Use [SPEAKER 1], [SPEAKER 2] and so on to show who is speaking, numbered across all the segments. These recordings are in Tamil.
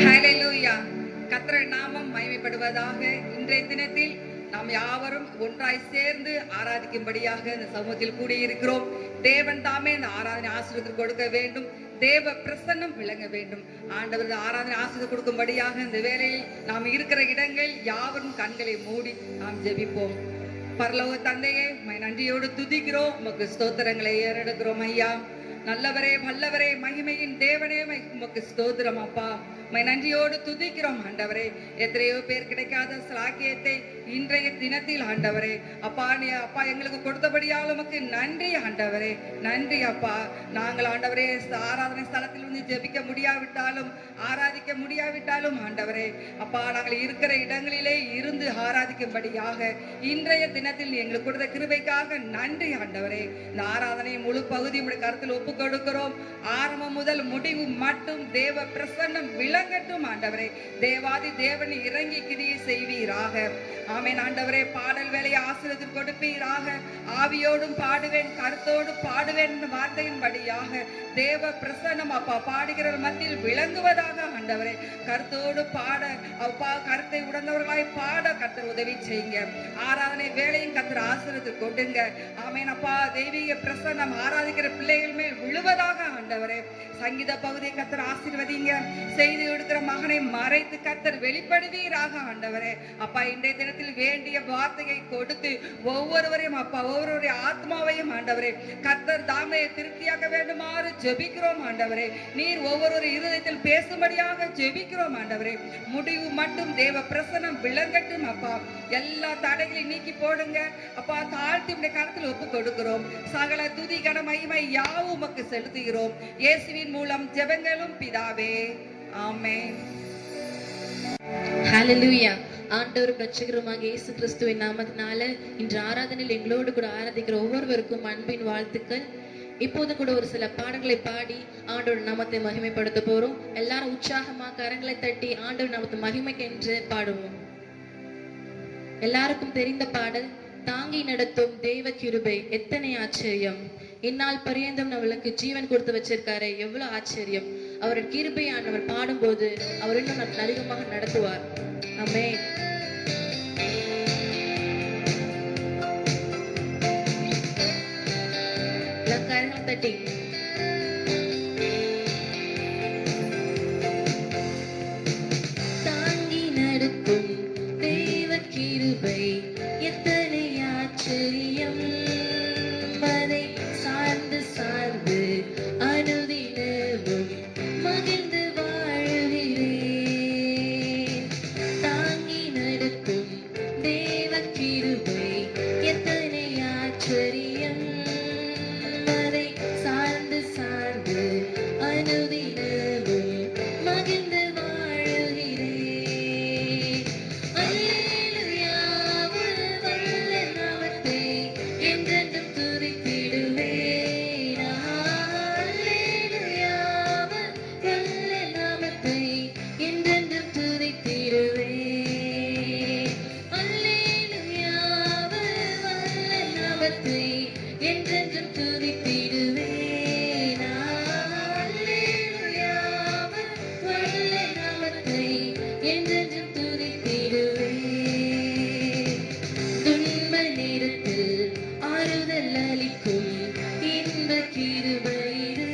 [SPEAKER 1] ஹல்லேலூயா. கர்த்தருடைய நாமம் மகிமைப்படுவதாக. இன்றைய தினத்தில் நாம் யாவரும் ஒன்றாய் சேர்ந்து ஆராதிக்கும்படியாக இந்த சமூகத்தில் கூடியிருக்கிறோம். தேவன் தாமே இந்த ஆராதனை ஆசீர்வாதம் கொடுக்க வேண்டும். தேவ பிரசன்னம் விளங்க வேண்டும். ஆண்டவர் ஆராதனை ஆசீர்வாதம் கொடுக்கும்படியாக இந்த வேளையில் நாம் இருக்கிற இடங்கள் யாவரும் கண்களை மூடி நாம் ஜெபிப்போம். பரலோக தந்தையே, நன்றியோடு துதிக்கிறோம். உமக்கு ஸ்தோத்திரங்களை ஏறெடுக்கிறோம் ஐயா. நல்லவரே, வல்லவரே, மகிமையின் தேவனே, உமக்கு ஸ்தோத்திரம் அப்பா. நன்றியோடு துதிக்கிறோம் ஆண்டவரே. எத்தனையோ பேர் கிடைக்காத சாக்கியத்தை இன்றைய தினத்தில் ஆண்டவரே அப்பா அப்பா எங்களுக்கு கொடுத்தபடியால் உமக்கு நன்றி ஆண்டவரே. நன்றி அப்பா. நாங்கள் ஆண்டவரே ஆராதனை ஸ்தலத்தில் வந்து ஜெபிக்க முடியாவிட்டாலும் ஆராதிக்க முடியாவிட்டாலும் ஆண்டவரே அப்பா நாங்கள் இருக்கிற இடங்களிலே இருந்து ஆராதிக்கும்படியாக இன்றைய தினத்தில் எங்களுக்கு கொடுத்த கிருபைக்காக நன்றி ஆண்டவரே. இந்த ஆராதனை முழு பகுதி உடைய கருத்தில் ஒப்பு கொடுக்கிறோம். ஆரம்பம் முதல் முடிவு மட்டும் தேவ பிரசன்னம் விளங்கட்டும் ஆண்டவரே. தேவாதி தேவன் இறங்கி கிரியை செய்வீராக. ஆமென் ஆண்டவரே. பாடல் வேலையை ஆசீர்வாதம் கொடுப்பீராக. ஆவியோடும் பாடுவேன், கருத்தோடு பாடுவேன் என்ற வார்த்தையின்படியாக தேவ பிரசன்னம் அப்பா பாடுகிற மத்தியில் விளங்குவதாக ஆண்டவரே. கருத்தோடு பாட அப்பா கருத்தை உணர்ந்தவர்களாய் பாட கர்த்தர் உதவி செய்யுங்க. ஆராதனை வேலையும் கர்த்தர் ஆசீர்வாதம் கொடுங்க. ஆமென் அப்பா. தெய்வீக பிரசன்னம் ஆராதிக்கிற பிள்ளைகள் மேல் விழுவதாக ஆண்டவரே. சங்கீத பகுதியை கர்த்தர் ஆசீர்வதிங்க. செய்தி கொடுக்கிற மகனை மறைத்து கர்த்தர் வெளிப்படுவீராக ஆண்டவரே. அப்பா இன்றைய தினத்தில் வேண்டிய வார்த்தையை கொடுத்து ஒவ்வொருவரையும் அப்பா ஒவ்வொருவருடைய ஆத்மாவையும் ஆண்டவரே கர்த்தர் தாமே திருப்தியாக வேண்டுமாறு ஜெபிக்கிறோம் ஆண்டவரே. நீர் ஒவ்வொரு இருதயத்தில் பேசும்படியாக ஜெபிக்கிறோம் ஆண்டவரே. முடிவு மட்டும் தேவ பிரசன்னம் விளங்கட்டும் அப்பா. எல்லா தடைகளையும் நீக்கி போடுங்க அப்பா. தாழ்த்தி உடைய கரத்தில் ஒப்பு கொடுக்கிறோம். சகல துதி கன மகிமை யாவும் உமக்கு செலுத்துகிறோம். இயேசுவின் மூலம் ஜெபங்களும் பிதாவே, ஆமென்.
[SPEAKER 2] ஹல்லேலூயா. ஆண்டவர் இரட்சகருமாகிய இயேசு கிறிஸ்துவின் நாமத்தினால இன்று ஆராதனையில் எங்களோடு கூட ஆராதிக்கிற ஒவ்வொருவருக்கும் அன்பின் வாழ்த்துக்கள். இப்போது கூட ஒரு சில பாடல்களை பாடி ஆண்டவர் நாமத்தை மகிமைப்படுத்த போறோம். எல்லாரும் உற்சாகமா கரங்களை தட்டி ஆண்டவர் நாமத்தை மகிமைக்கென்று பாடுவோம். எல்லாருக்கும் தெரிந்த பாடல், தாங்கி நடத்தும் தெய்வ கிருபை எத்தனை ஆச்சரியம். இந்நாள் பரியந்தம் நம்மளுக்கு ஜீவன் கொடுத்து வச்சிருக்காரு, எவ்வளவு ஆச்சரியம். அவருடைய கிருபை ஆண்டவர் பாடும்போது அவர் இன்னும் அதிகமாக நடத்துவார். ஆமென். கரங்களை தட்டி தாங்கி நடத்தும் தெய்வ கிருபை எத்தனை ஆச்சரியம். அதை சார்ந்து சார்ந்து அனுதினமும் மகிழ்ந்து வாழுகிறேன். தாங்கி நடத்தும் தேவ கிருபை எத்தனை ஆச்சரியம். அதை சார்ந்து சார்ந்து அனுதினமும் மகிழ்ந்து வாழுகிறேன். அல்லேலூயா. வல்ல நாமத்தை என்றென்றும் துதித்திடுவேன். அல்லேலூயா. வல்ல நாமத்தை என்றென்றும் துதித்திடுவேன். அல்லேலூயா. வல்ல நாமத்தை என்றென்றும் துதித்திடுவேன். அல்லேலூயா. வல்ல நாமத்தை என்றென்றும் துதித்திடுவேன். துன்ப நேரத்தில் ஆறுதல் அளிக்கும் இன்ப கிருபை இது.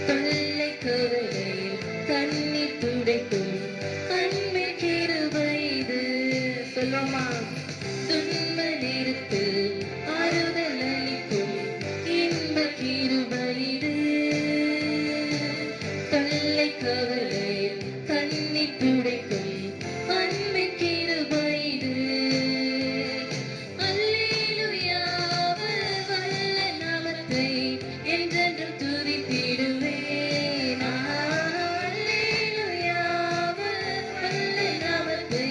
[SPEAKER 2] தொல்லை கவலையில் கண்ணீர் துடைக்கும் அன்பு கிருபை இது. சொல்லுமா. துன்ப நேரத்தில் ஆறுதல் அளிக்கும் இன்ப கிருபை இது. தொல்லை கவலையில் கண்ணீர் துடைக்கும் அன்பு கிருபை இது. அல்லேலூயா. வல்ல நாமத்தை என்றென்றும் துதித்திடுவேன். அல்லேலூயா. வல்ல நாமத்தை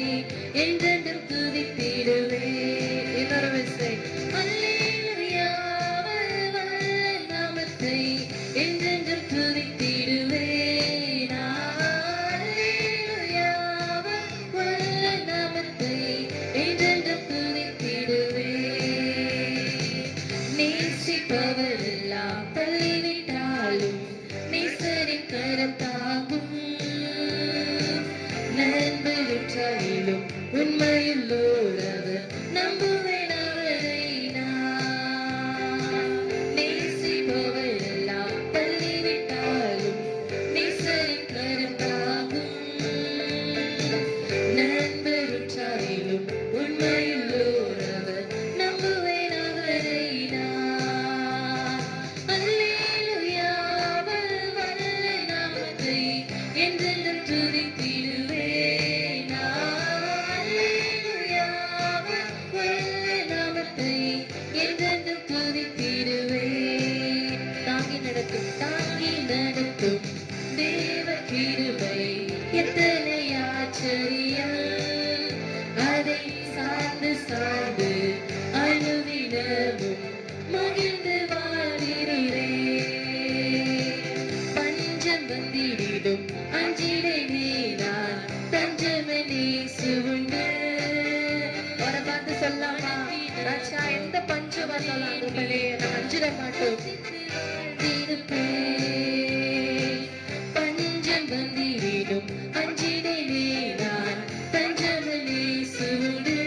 [SPEAKER 2] என்றென்றும் துதித்திடுவேன். இன்னொரு விசை. அல்லேலூயா. வல்ல நாமத்தை என்றென்றும் துதித்திடுவேன். அல்லேலூயா. வல்ல நாமத்தை என்றென்றும் துதித்திடுவேன். நேசிப்பவரெல்லாம் தள்ளிவிட்டாலும் நேசரின் கரம் தாங்கும். உண்மையுள்ளவர் நம்புவேன் அவரை நான். நேசிப்பவர் எல்லாம் தள்ளிவிட்டாலும் நேசரின் கரம் தாங்கும். நண்பருற்றாரிலும் உண்மையுள்ளவர் நம்புவேன் அவரை நான். அல்லேலூயா அவர் வல்ல நாமத்தை என்றென்றும் துதித்திடுவேன் நான். அல்லேலூயா அவர் வல்ல நாமத்தை என்றென்றும் துதித்திடுவேன். தாங்கி நடத்தும் தேவ கிருபை எத்தனை ஆச்சரியம். அதை சார்ந்து சார்ந்து அனுதினமும் மகிழ்ந்து வாழ்கிறேன். பஞ்சம் வந்திடிலும் அஞ்சிடேனே நான், தஞ்சமெனே சுவுண்டு. அவரை பார்த்து சொல்லாமா, ராஜா எந்த பஞ்சம் வந்தாலும் ஆண்டவரே நான் அஞ்சிட மாட்டோம். பஞ்சம் வந்திடிலும் அஞ்சிடேனே நான், தஞ்சமெனே சுவுண்டு.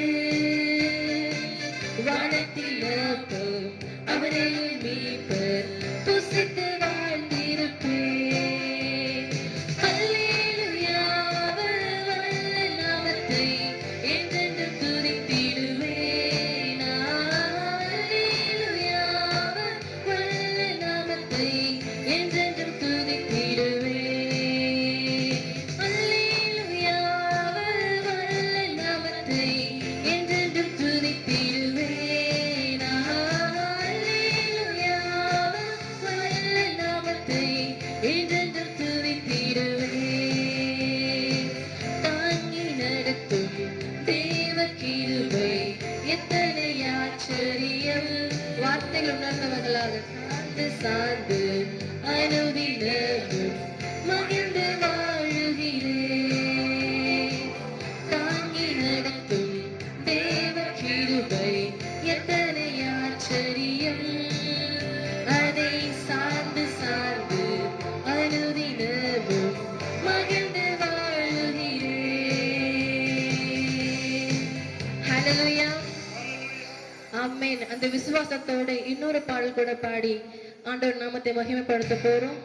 [SPEAKER 2] வானத்தில் அப்பம் அவரே மீட்பர், புசித்து வாழ்ந்திருப்பேன். அல்லேலூயா அவர் வல்ல நாமத்தை என்றென்றும் துதித்திடுவேன் நான். அல்லேலூயா அவர் வல்ல நாமத்தை என்றென்றும் துதித்திடுவேன். அல்லேலூயா அவர் வல்ல நாமத்தை என்றென்றும் துதித்திடுவேன் நான். அல்லேலூயா அவர் வல்ல நாமத்தை என்றென்றும் துதித்திடுவேன். தாங்கி நடத்தும் தேவ கிருபை எத்தனை ஆச்சரியம். வார்த்தைகள் உணர்ந்தவர்களாக சார்ந்து சார்ந்து அனுதினமும் மகிழ்ந்து வாழுகிறேன். தாங்கி நடத்தும் தேவ கிருபை எத்தனை ஆச்சரியம். அதை சார்ந்து சார்ந்து அனுதினமும் மகிழ்ந்து வாழுகிறேன். ஹல்லேலூயா. ஆமென். அந்த விசுவாசத்தோட இன்னொரு பாடல் கூட பாடி ஆண்டவர் நாமத்தை மகிமைப்படுத்த போறோம்.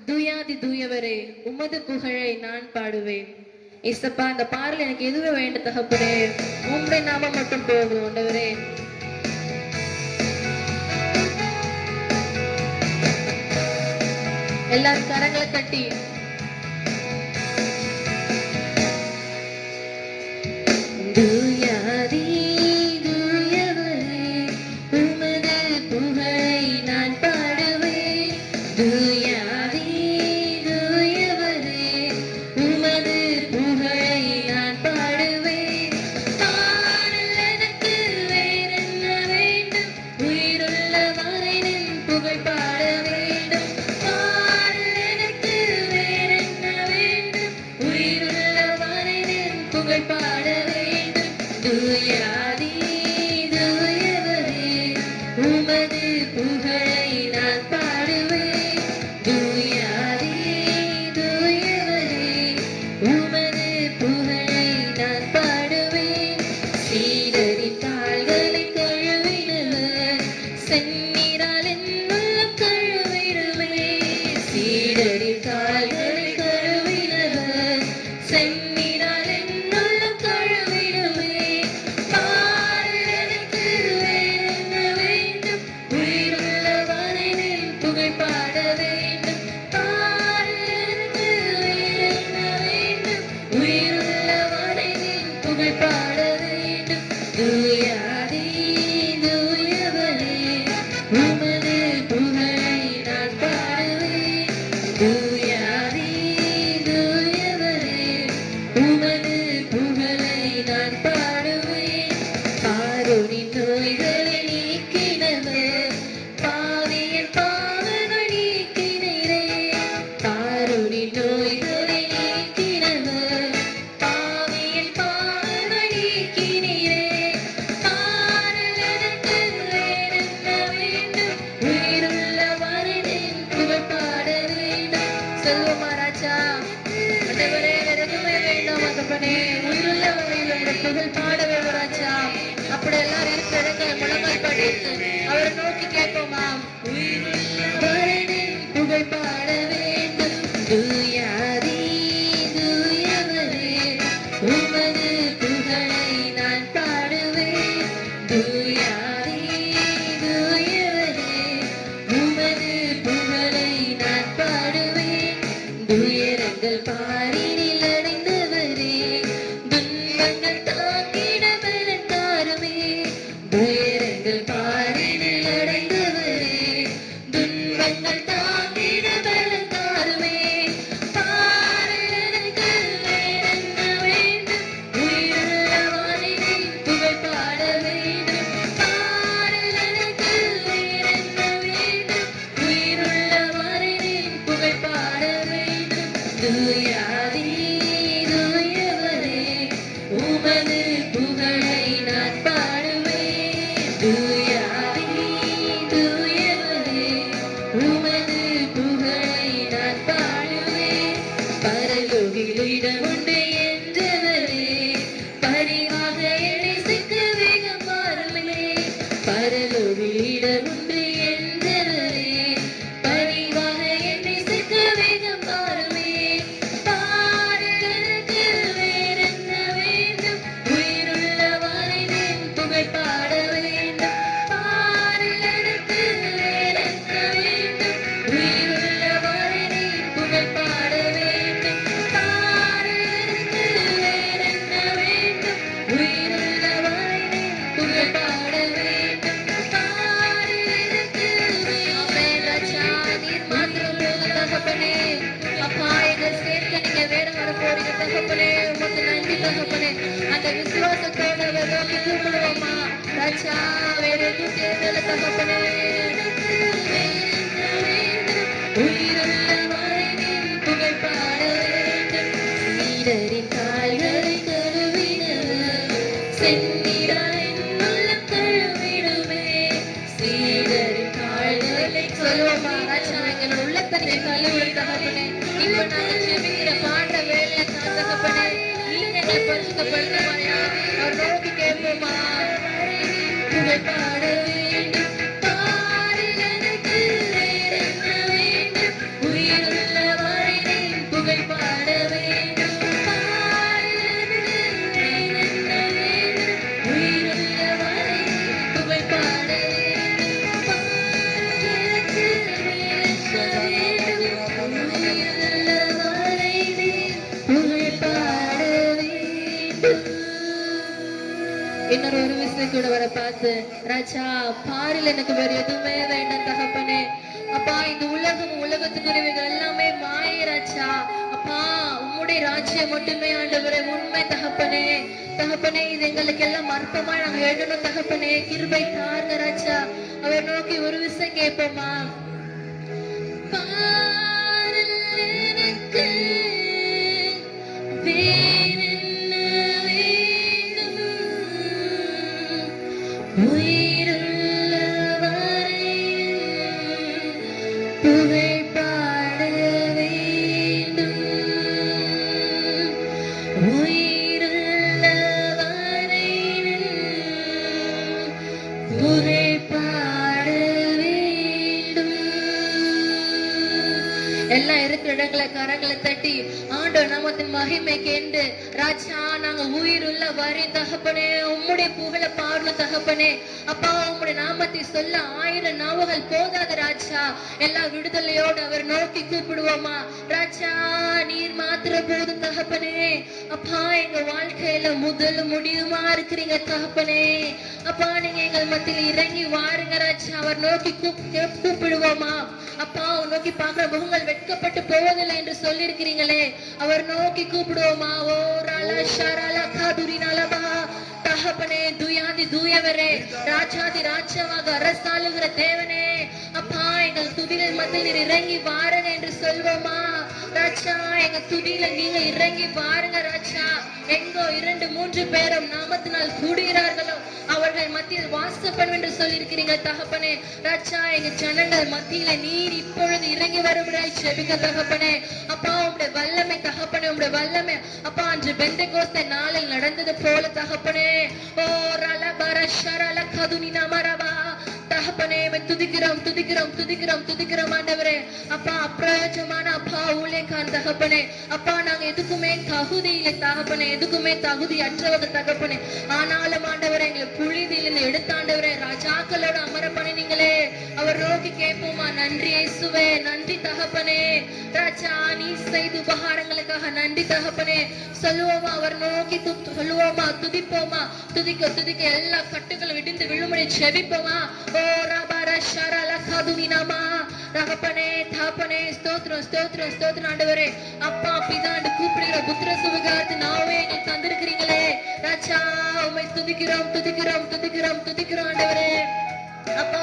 [SPEAKER 2] தூயாதி தூயவரே உமது புகழை நான் பாடுவேன். இசப்பா அந்த பாடல் எனக்கு எதுவே வேண்ட தகப்பனே, உம்முடைய நாமம் மட்டும் போதும் ஆண்டவரே. எல்லாரும் கரங்களை கட்டி தூயாதி தூயவரே உமது புகழை நான் பாடுவேன். தூயாதி தூயவரே உமது புகழை நான் பாடுவேன். பாடல் எனக்கு வேறென்ன வேண்டும், உயிருள்ள வரையின் புகழ் பாட வேண்டும். பாடல் எனக்கு வேறென்ன வேண்டும், உயிருள்ள வரையின் புகழ் பாட வேண்டும். தூயாதி தூயவரே உமது புகழை நான் பாடுவேன். தூயாதி தூயவரே உமது புகழை நான் பாடுவேன். சீடரின் கால்களை கழுவினவர், செந்நீரால் என் உள்ளம் கழுவிடுவேன். சீடரின் கால்களை கழுவினவர், செந்நீரால் என் உள்ளம் கழுவிடுவேன். பாடல் எனக்கு வேறென்ன வேண்டும், உயிருள்ள வரையின் புகழ் பாட வேண்டும். பாடல் எனக்கு வேறென்ன வேண்டும், உயிருள்ள வரையின் புகழ் பாட வேண்டும். தூயாதி தூயவரே உமது புகழை நான் பாடுவேன். தூயாதி தூயவரே உமது புகழை நான் பாடுவேன். பாரோனின் நோய்களை நீக்கினவர், பாவியன் பாவங்கள் நீக்கினீரே. பாரோனின் நோய்களை நீக்கினவர், பாவியன் பாவங்கள் நீக்கினீரே. பாடல் எனக்கு வேறென்ன வேண்டும், உயிருள்ள வரையின் புகழ் பாட வேண்டும். சொல்லுமா ராஜா, ஆண்டவரே வேற எதுவுமே வேண்டாம் தகப்பனே, உயிருள்ள வரையில் உம்முடைய புகழ் பாட வேண்டும் ராஜா. அப்படி எல்லாரும் இருக்கிற இடங்களை முழங்கால் படித்து அவரை நோக்கி கேட்போமா? உயிருள்ளவரின் புகழ் பாட வேண்டும். தூயாதி தூயவரே, உமது புகழை நான் பாடுவேன். தூயாதி தூயவரே, உமது புகழை நான் பாடுவேன். துயரங்கள் பாரினில் அடைந்தவரே, துன்பங்கள் தாக்கிட பலன் தாருமே. துயரங்கள் பாரினில் அடைந்தவரே, துன்பங்கள் தாக்கிட பலன் தாருமே. பாடலுக்கு வேறென்ன வேண்டும்? உயிருள்ளவரின் புகழ் பாட வேண்டும். பாடலுக்கு வேறென்ன வேண்டும்? உயிருள்ளவரின் புகழ் பாட வேண்டும். தூயாதி தூயவரே, உமது புகழை நான் பாடுவேன். தூயாதி தூயவரே, உமது புகழை நான் பாடுவேன். பரலோகில் இடமுண்டு என்றவரே, பரிவாக என்னை சிக்க வேகம் பாருமே. பரலோகில் இடமுண்டு என்றவரே, பரிவாக என்னை சிக்க வேகம் பாருமே. பாடலுக்கு வேறென்ன வேண்டும்? உயிருள்ளவரின் புகழ் பாட வேண்டும். பாடலுக்கு வேறென்ன வேண்டும்? உயிருள்ளவரின் புகழ் பாட வேண்டும். பாடலுக்கு வேறென்ன வேண்டும்? உயிருள்ளவரின் புகழ் பாட வேண்டும். பாடலுக்கு ஆமென் ராஜா. நீர் மாத்திரம் போதும் தகப்பனே. அப்பா, எங்கள் சேர்க்க நீங்க வேற வர போறீங்க தகப்பனே. உமக்கு நன்றி தகப்பனே. அந்த விசுவாசத்தோட அவர் நோக்கி கூப்பிடுவோமா ராஜா? வேற எதுவும் தேவையில்லை தகப்பனே. உயிருள்ளவரின் புகழ் பாட வேண்டும். சீடரின் கால்களை கழுவினவர், செந்நிறாரின் உள்ளம் கழுவிடுமே. சீடரின் கால்களை சொல்லுவோமா ராஜா? எங்களோட உள்ளத்தை நீங்க கழுவி தகப்பனே. இப்ப நாங்க ஜெபிக்கிற பாடுற வேலை தகப்பனே, நீங்க எங்களை பரிசுத்தப்படுத்துவாயா? அவர் நோக்கி கேட்போமா? புகழ் பாட வேண்டும். பாடலுக்கு வேறென்ன வேண்டும்? உயிருள்ளவரின் புகழ் பாட வேண்டும். பாடலுக்கு வேறென்ன வேண்டும்? உயிருள்ளவரின் புகழ் பாட வேண்டும். பாடலுக்கு வேறென்ன வேண்டும்? உயிருள்ளவரின் புகழ் பாட வேண்டும். இன்னொரு ஒரு விஷயம் கூட வர பார்த்து ராஜா, பாரில் எனக்கு வேற எதுவுமே வேண்டாம் தகப்பனே. அப்பா, இந்த உலகம் உலகத்துக்குரியவைகள் எல்லாமே மாயை ராஜா. அப்பா, உம்முடைய ராஜ்யம் மட்டுமே ஆண்டவரே உண்மை தகப்பனே. தகப்பனே, இது எங்களுக்கு எல்லாம் அற்பமா நாங்க எழுதணும் தகப்பனே. கிருபை தாருங்க ராஜா. அவர் நோக்கி ஒரு விஷயம் கேட்போமா? பாரில் எனக்கு வேறென்ன வேண்டும்? உயிருள்ளவரின் புகழ் பாட வேண்டும். உயிருள்ளவரின் புகழ் பாட வேண்டும். எல்லாம் இருக்கிற இடங்களை கரங்களை தட்டி ஆண்டவர் நாமத்தின் மகிமை கேண்டு ராஜா, நாங்க உயிருள்ள வரை தகப்பனே உம்முடைய புகழ பாடணும் தகப்பனே. அப்பா, உம்முடைய நாமத்தை சொல்ல 1000 நாவுகள் போதாது ராஜா. எல்லா விடுதலையோடு அவர் நோக்கி கூப்பிடுவோமா ராஜா? நீர் மாத்திர போதும் தகப்பனே. அப்பா, எங்க வாழ்க்கையில முதலும் முடிவுமா இருக்கிறீங்க தகப்பனே. அப்பா, நீங்க எங்கள் மத்தியில் இறங்கி வாருங்க ராஜா. அவர் நோக்கி கூப்பிடுவோமா? அப்பா, நோக்கி பார்க்கிற முகங்கள் வெட்கப்பட்டு போவதில்லை என்று சொல்லி இருக்கிறீங்களே. அவர் நோக்கி கூப்பிடுவோமா? ஓ ராலா ஷராலா காதுரி நலபா. தகப்பனே, துயாதி தூயவரே, ராஜாதி ராஜாவாக அரசாளுகிற தேவனே, அப்பா, எங்கள் துதிகள் மத்தியில் நீர் இறங்கி வாருங்க என்று சொல்வோமா? ராஜா எங்க துதியில நீங்க இறங்கி பாருங்க ராஜா. எங்கோ 2-3 பேரும் நாமத்தினால் கூடுகிறார்களோ அவர்கள் மத்தியில் வாசப்படும் என்று சொல்லி இருக்கிறீங்க தகப்பனே. ராஜா எங்க ஜனங்கள் மத்தியில நீர் இப்பொழுது இறங்கி வரும்படியாய் ஜெபிக்க தகப்பனே. அப்பா உம்முடைய வல்லமை தகப்பனே, உம்முடைய வல்லமை அப்பா அன்று பெந்தெகோஸ்தே நாளில் நடந்தது போல தகப்பனே. ஓ ரலபர ஷரல கதுனினா மரபா தகப்பனே துதிக்கிறோம் துதிக்கிறோம் துதிக்கிறோம் துதிக்கிறோம் ஆண்டவரே. அப்பா அப்பிரயோஜனமான அப்பா ஊழியக்காரன் தகப்பனே. அப்பா நாங்க எதுக்குமே தகுதி இல்லை தகப்பனே, எதுக்குமே தகுதி அற்றவர்கள் தகப்பனே. ஆனாலும் ஆண்டவரே எங்களை புழுதியிலிருந்து எடுத்தாண்டவரே ராஜாக்களோட அமர பண்ணினீங்களே. அவர் நோக்கி கேட்போமா, நன்றி இயேசுவே, நன்றி தகப்பனே. ராஜா நீ செய்த உபகாரங்களுக்காக நன்றி தகப்பனே சொல்லுவோமா, அவர் நோக்கி சொல்லுவோமா, துதிப்போமா. துதிக்க துதிக்க எல்லா கட்டுகளும் விடுந்து விழுமுறை செபிப்போமா. ஓ ரபர ஷரல கதுனினாமா தகப்பனே தகப்பனே ஸ்தோத்திரம் ஸ்தோத்திரம் ஸ்தோத்திரம் ஆண்டவரே. அப்பா பிதாண்டு கூப்பிடுகிற புத்திர சுவிகாரத்து நாவே எங்களுக்கு தந்திருக்கிறீங்களே ராஜா. உம்மை துதிக்கிறோம் துதிக்கிறோம் துதிக்கிறோம் துதிக்கிறோம் ஆண்டவரே. அப்பா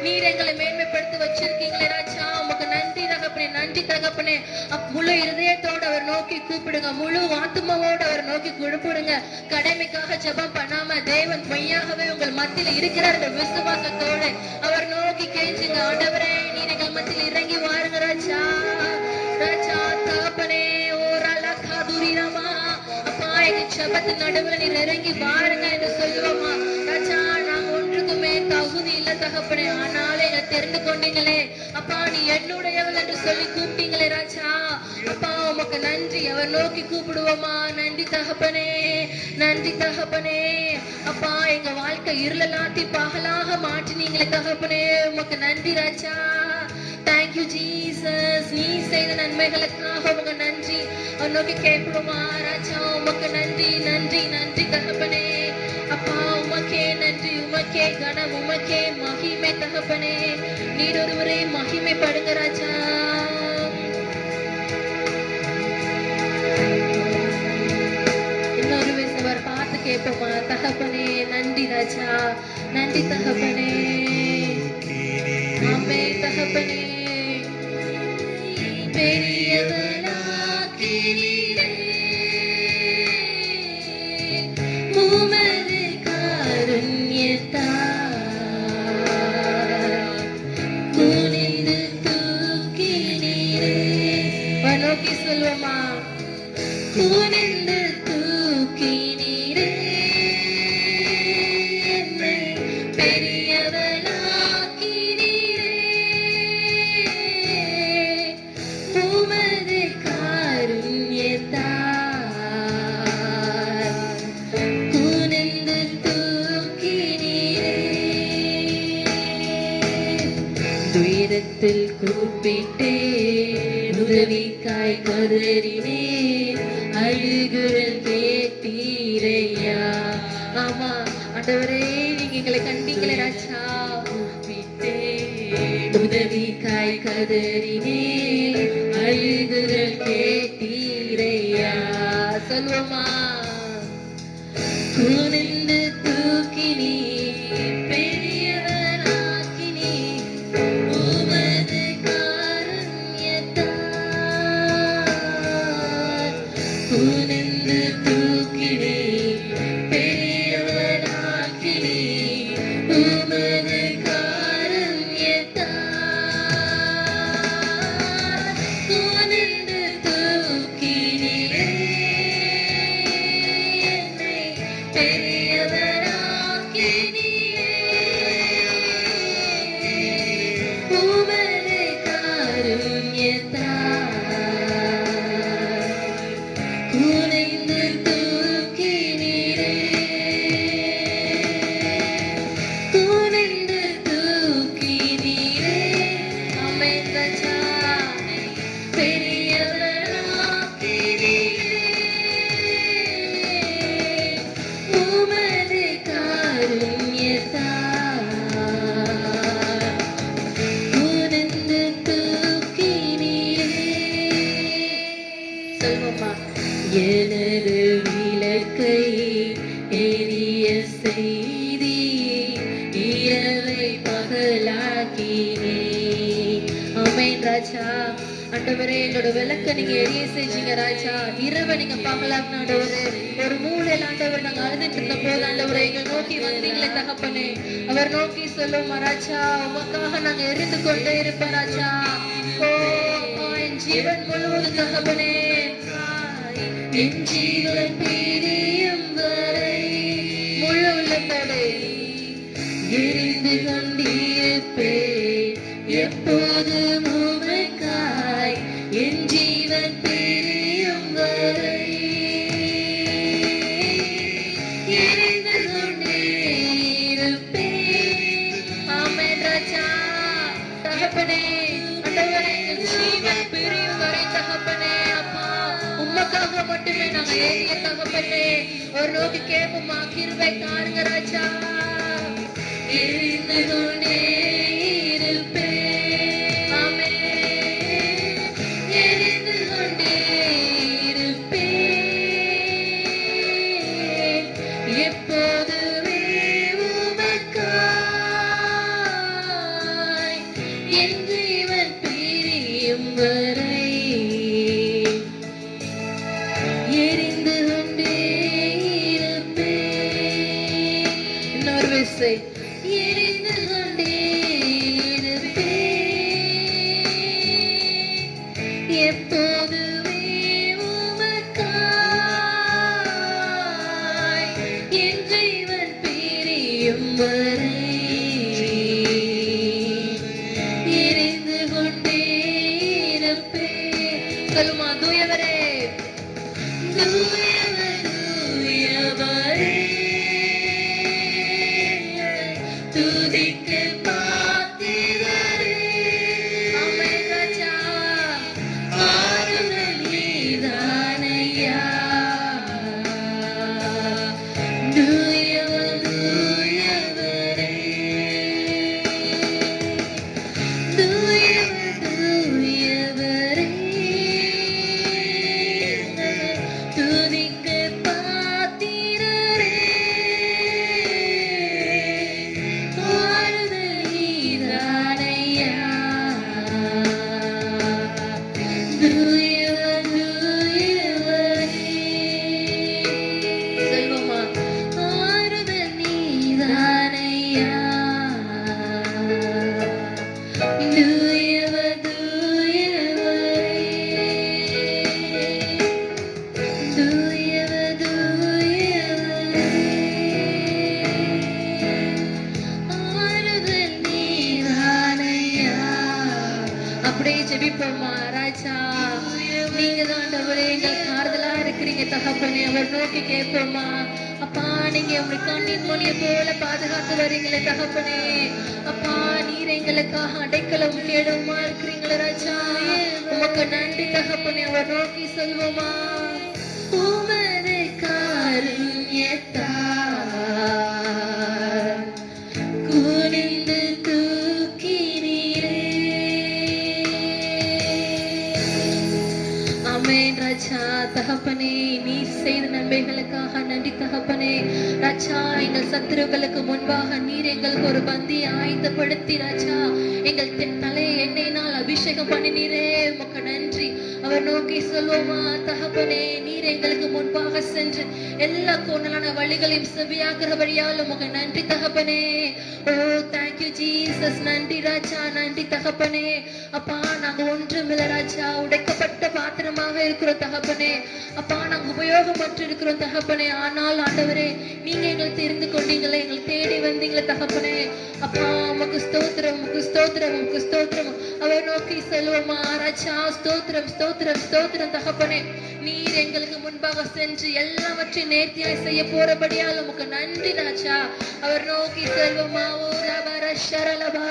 [SPEAKER 2] நீர் எங்களை மேன்மைப்படுத்தி வச்சிருக்கீங்களே ராஜா, உமக்கு நன்றி தகப்பனே, நன்றி தகப்பனே. முழு இருதயத்தோடு அவர் நோக்கி கூப்பிடுங்க, முழு ஆத்மாவோடு அவர் நோக்கி கூப்பிடுங்க. கடமைக்காக ஜெபம் பண்ணாம தேவன் மெய்யாகவே உங்கள் மத்தியில் இருக்கிறார் என்ற விசுவாசத்தோடு அவர் நோக்கி கேளுங்க. ஆண்டவரே நீர் எங்கள் மத்தியில் இறங்கி வாருங்க ராஜா. ராஜா தகப்பனே ஓரல காதுரிரமா அப்பா எங்க ஜெபத்தின் நடுவில் நீர் இறங்கி வாருங்க என்று சொல்லுவோமா ராஜா. நாங்க ஒன்றுக்குமே தகுதி இல்ல தகப்பனே, ஆனாலும் எங்களை தெரிந்து கொண்டீங்களே அப்பா. நீ என்னுடையவள் என்று சொல்லி கூப்பிட்டீங்களே ராஜா. அப்பா உமக்கு நன்றி. அவர் நோக்கி கூப்பிடுவோமா, நன்றி தகப்பனே, நன்றி தகப்பனே. அப்பா எங்க வாழ்க்கை இருளலாத்தி பகலாக மாற்றினீங்களே தகப்பனே, உமக்கு நன்றி ராஜா. Thank you Jesus. நீ செய்த நன்மைகளுக்காக உமக்கு நன்றி. அவர் நோக்கி கேட்போமா ராஜா, உமக்கு நன்றி நன்றி நன்றி தகப்பனே. அப்பா உமக்கே நன்றி, உமக்கே கனம், உமக்கே மகிமை தகப்பனே. நீர் ஒருவரே மகிமைப்படுங்க ராஜா. இன்னொரு விஷயம் பார்த்து கேட்போமா தகப்பனே. நன்றி ராஜா, நன்றி தகப்பனே. ஆமே தகப்பனே. பெரியவனாக்கினீரே உமது காருண்யத்தால் குனிந்து தூக்கினீரே. நோக்கி சொல்லுவோமா, குனிந்து தூக்கினீரே என்னை பெரியவனாக்கினீரே உமது காருண்யத்தால் குனிந்து தூக்கினீரே. துயரத்தில் கூப்பிட்டே உதவிக்காய் கதறினே அழுகுரல் கேட்டீரையா. ஆமா ஆண்டவரே நீங்க எங்களை கண்டீங்களே ராஜா. கூப்பிட்டே உதவிக்காய் கதறினே அழுகுரல் கேட்டீரையா. சொல்லுவோமா, குனிந்து தூக்கினீ பெரியவனாக்கினீ உமது காருண்யத்தால் குனிந்து தூக்கினீ பெரியவனாக்கினீ உமது காருண்யத்தால் குனிந்து தூக்கினீரே என்னை பெரியவனாக்கினீரே உமது காருண்யத்தால் குனிந்து தூக்கினீரே குனிந்து தூக்கினீரே. ஆமென் ராஜா. பெரியவனாக்கினீரே உமது காருண்யத்தால் குனிந்து தூக்கினீரே. சொல்லுவோமா, எனது விளக்கை எரிய செய்தி இரவை பகலாக்கினே. ஆமென் ராஜா. ஆண்டவரே எங்களோட விளக்க நீங்க எரிய செஞ்சீங்க ராஜா. இரவை நீங்க பகலாக்குன ஆண்டவரே. ஒரு மூலையில ஆண்டவர் நாங்க அழுதுட்டு இருந்த போது ஆண்டவரை எங்களை நோக்கி வந்தீங்களே தகப்பனே. அவர் நோக்கி சொல்லுவோம் ராஜா, உமக்காக நாங்க எரிந்து கொண்டே இருப்போம் ராஜா. ஓ அப்பா, என் ஜீவன் முழுவதும் தகப்பனே, என் ஜீவன் பிரியும் வரை முழு உள்ளத்தோடு எரிந்து கொண்டிருப்பேன் எப்போதும் உமக்காய். என் ஜீவன் பிரியும் வரை எரிந்து கொண்டிருப்பேன். ஆமென் ராஜா. தகப்பனே ஆண்டவரே, என் ஜீவன் பிரியும் வரை தகப்பனே அப்பா உமக்காக மட்டுமே நாங்க ஏறிய தகப்பனே. ஒரு நோக்கி கேட்போமா, கிருபை தாருங்க ராஜா. எரிந்து கொண்டே இருப்பேன். ஆமென். எரிந்து கொண்டே இருப்பேன் எப்போதுமே உமக்காய். என் ஜீவன் பிரியும் வரை எரிந்து கொண்டே இருப்பேன். இன்னொரு விசை, எரிந்து கொண்டே இருப்பேன் எப்போதுமே உமக்காய். என் ஜீவன் பிரியும் வரை எரிந்து கொண்டே இருப்பேன். சொல்லுமா, தூயவரே, தூயவரே, துதிக்க பாத்திரரே. ஆமென் ராஜா. ஆறுதல் நீதானையா. தூயவர் தூயவரே, தூயவர் தூயவரே, துதிக்க பாத்திரரே. ஆறுதல் நீதானையா. தூயவர் தூயவரே. சொல்வோமா, ஆறுதல் நீதானையா. தூயவர் தூயவரே, தூயவர் தூயவரே, ஆறுதல் நீதானையா. அப்படியே ஜெபிப்போமா ராஜா. நீங்க தான் ஆண்டவரே எங்களுக்கு ஆறுதலா இருக்கிறீங்க தகப்பனே. அவர் நோக்கி கேட்போமா, அப்பா நீங்க உங்க கண்ணின் மொழியை போல பாதுகாத்து வரீங்களே தகப்பனே. அப்பா நீர் எங்களுக்காக அடைக்கலம் கேடுமா இருக்கிறீங்களே ராஜா. உமக்கு நன்றி தகப்பனே. அவர் நோக்கி சொல்வோமா, உமது காருண்யத்தால் குனிந்து தூக்கினீரே. ஆமென் ராஜா. தகப்பனே, நீ செய்த நன்மைகளுக்காக நன்றி தகப்பனே. ராஜா, எங்கள் சத்துருக்களுக்கு முன்பாக நீர் எங்களுக்கு ஒரு பந்தியை ஆயத்தப்படுத்தி ராஜா எங்கள் தலையை எண்ணெயினால் அபிஷேகம் பண்ணினீரே. உமக்கு நன்றி. அவர் நோக்கி சொல்வோமா, தகப்பனே நீர் எங்களுக்கு முன்பாக சென்று எல்லா கோணலான வழிகளையும் செவியாக்குறபடியால் உமக்கு நன்றி தகப்பனே. ஓ தேங்க்யூ ஜீசஸ். நன்றி ராஜா, நன்றி தகப்பனே. அப்பா நாங்க ஒன்றுமில்ல ராஜா, உடைக்கப்பட்ட பாத்திரமாக இருக்கிறோம் தகப்பனே. அப்பா நாங்க உபயோகமற்று இருக்கிறோம் தகப்பனே. ஆனால் ஆண்டவரே நீங்க எங்களை தெரிந்து கொண்டீங்களே, எங்களை தேடி வந்தீங்களே தகப்பனே. அப்பா உமக்கு ஸ்தோத்திரம், உமக்கு ஸ்தோத்திரம், உமக்கு ஸ்தோத்திரம். அவர் நோக்கி சொல்லுவோமா ராஜா, ஸ்தோத்திரம் ஸ்தோத்திரம் ஸ்தோத்திரம் தகப்பனே. நீர் எங்களுக்கு முன்பாக சென்று எல்லாவற்றையும் நேர்த்தியாய் செய்ய போறபடியால் உமக்கு நன்றி ராஜா. அவர் நோக்கி செல்வமா, ஓ ரபர ஷரலபா.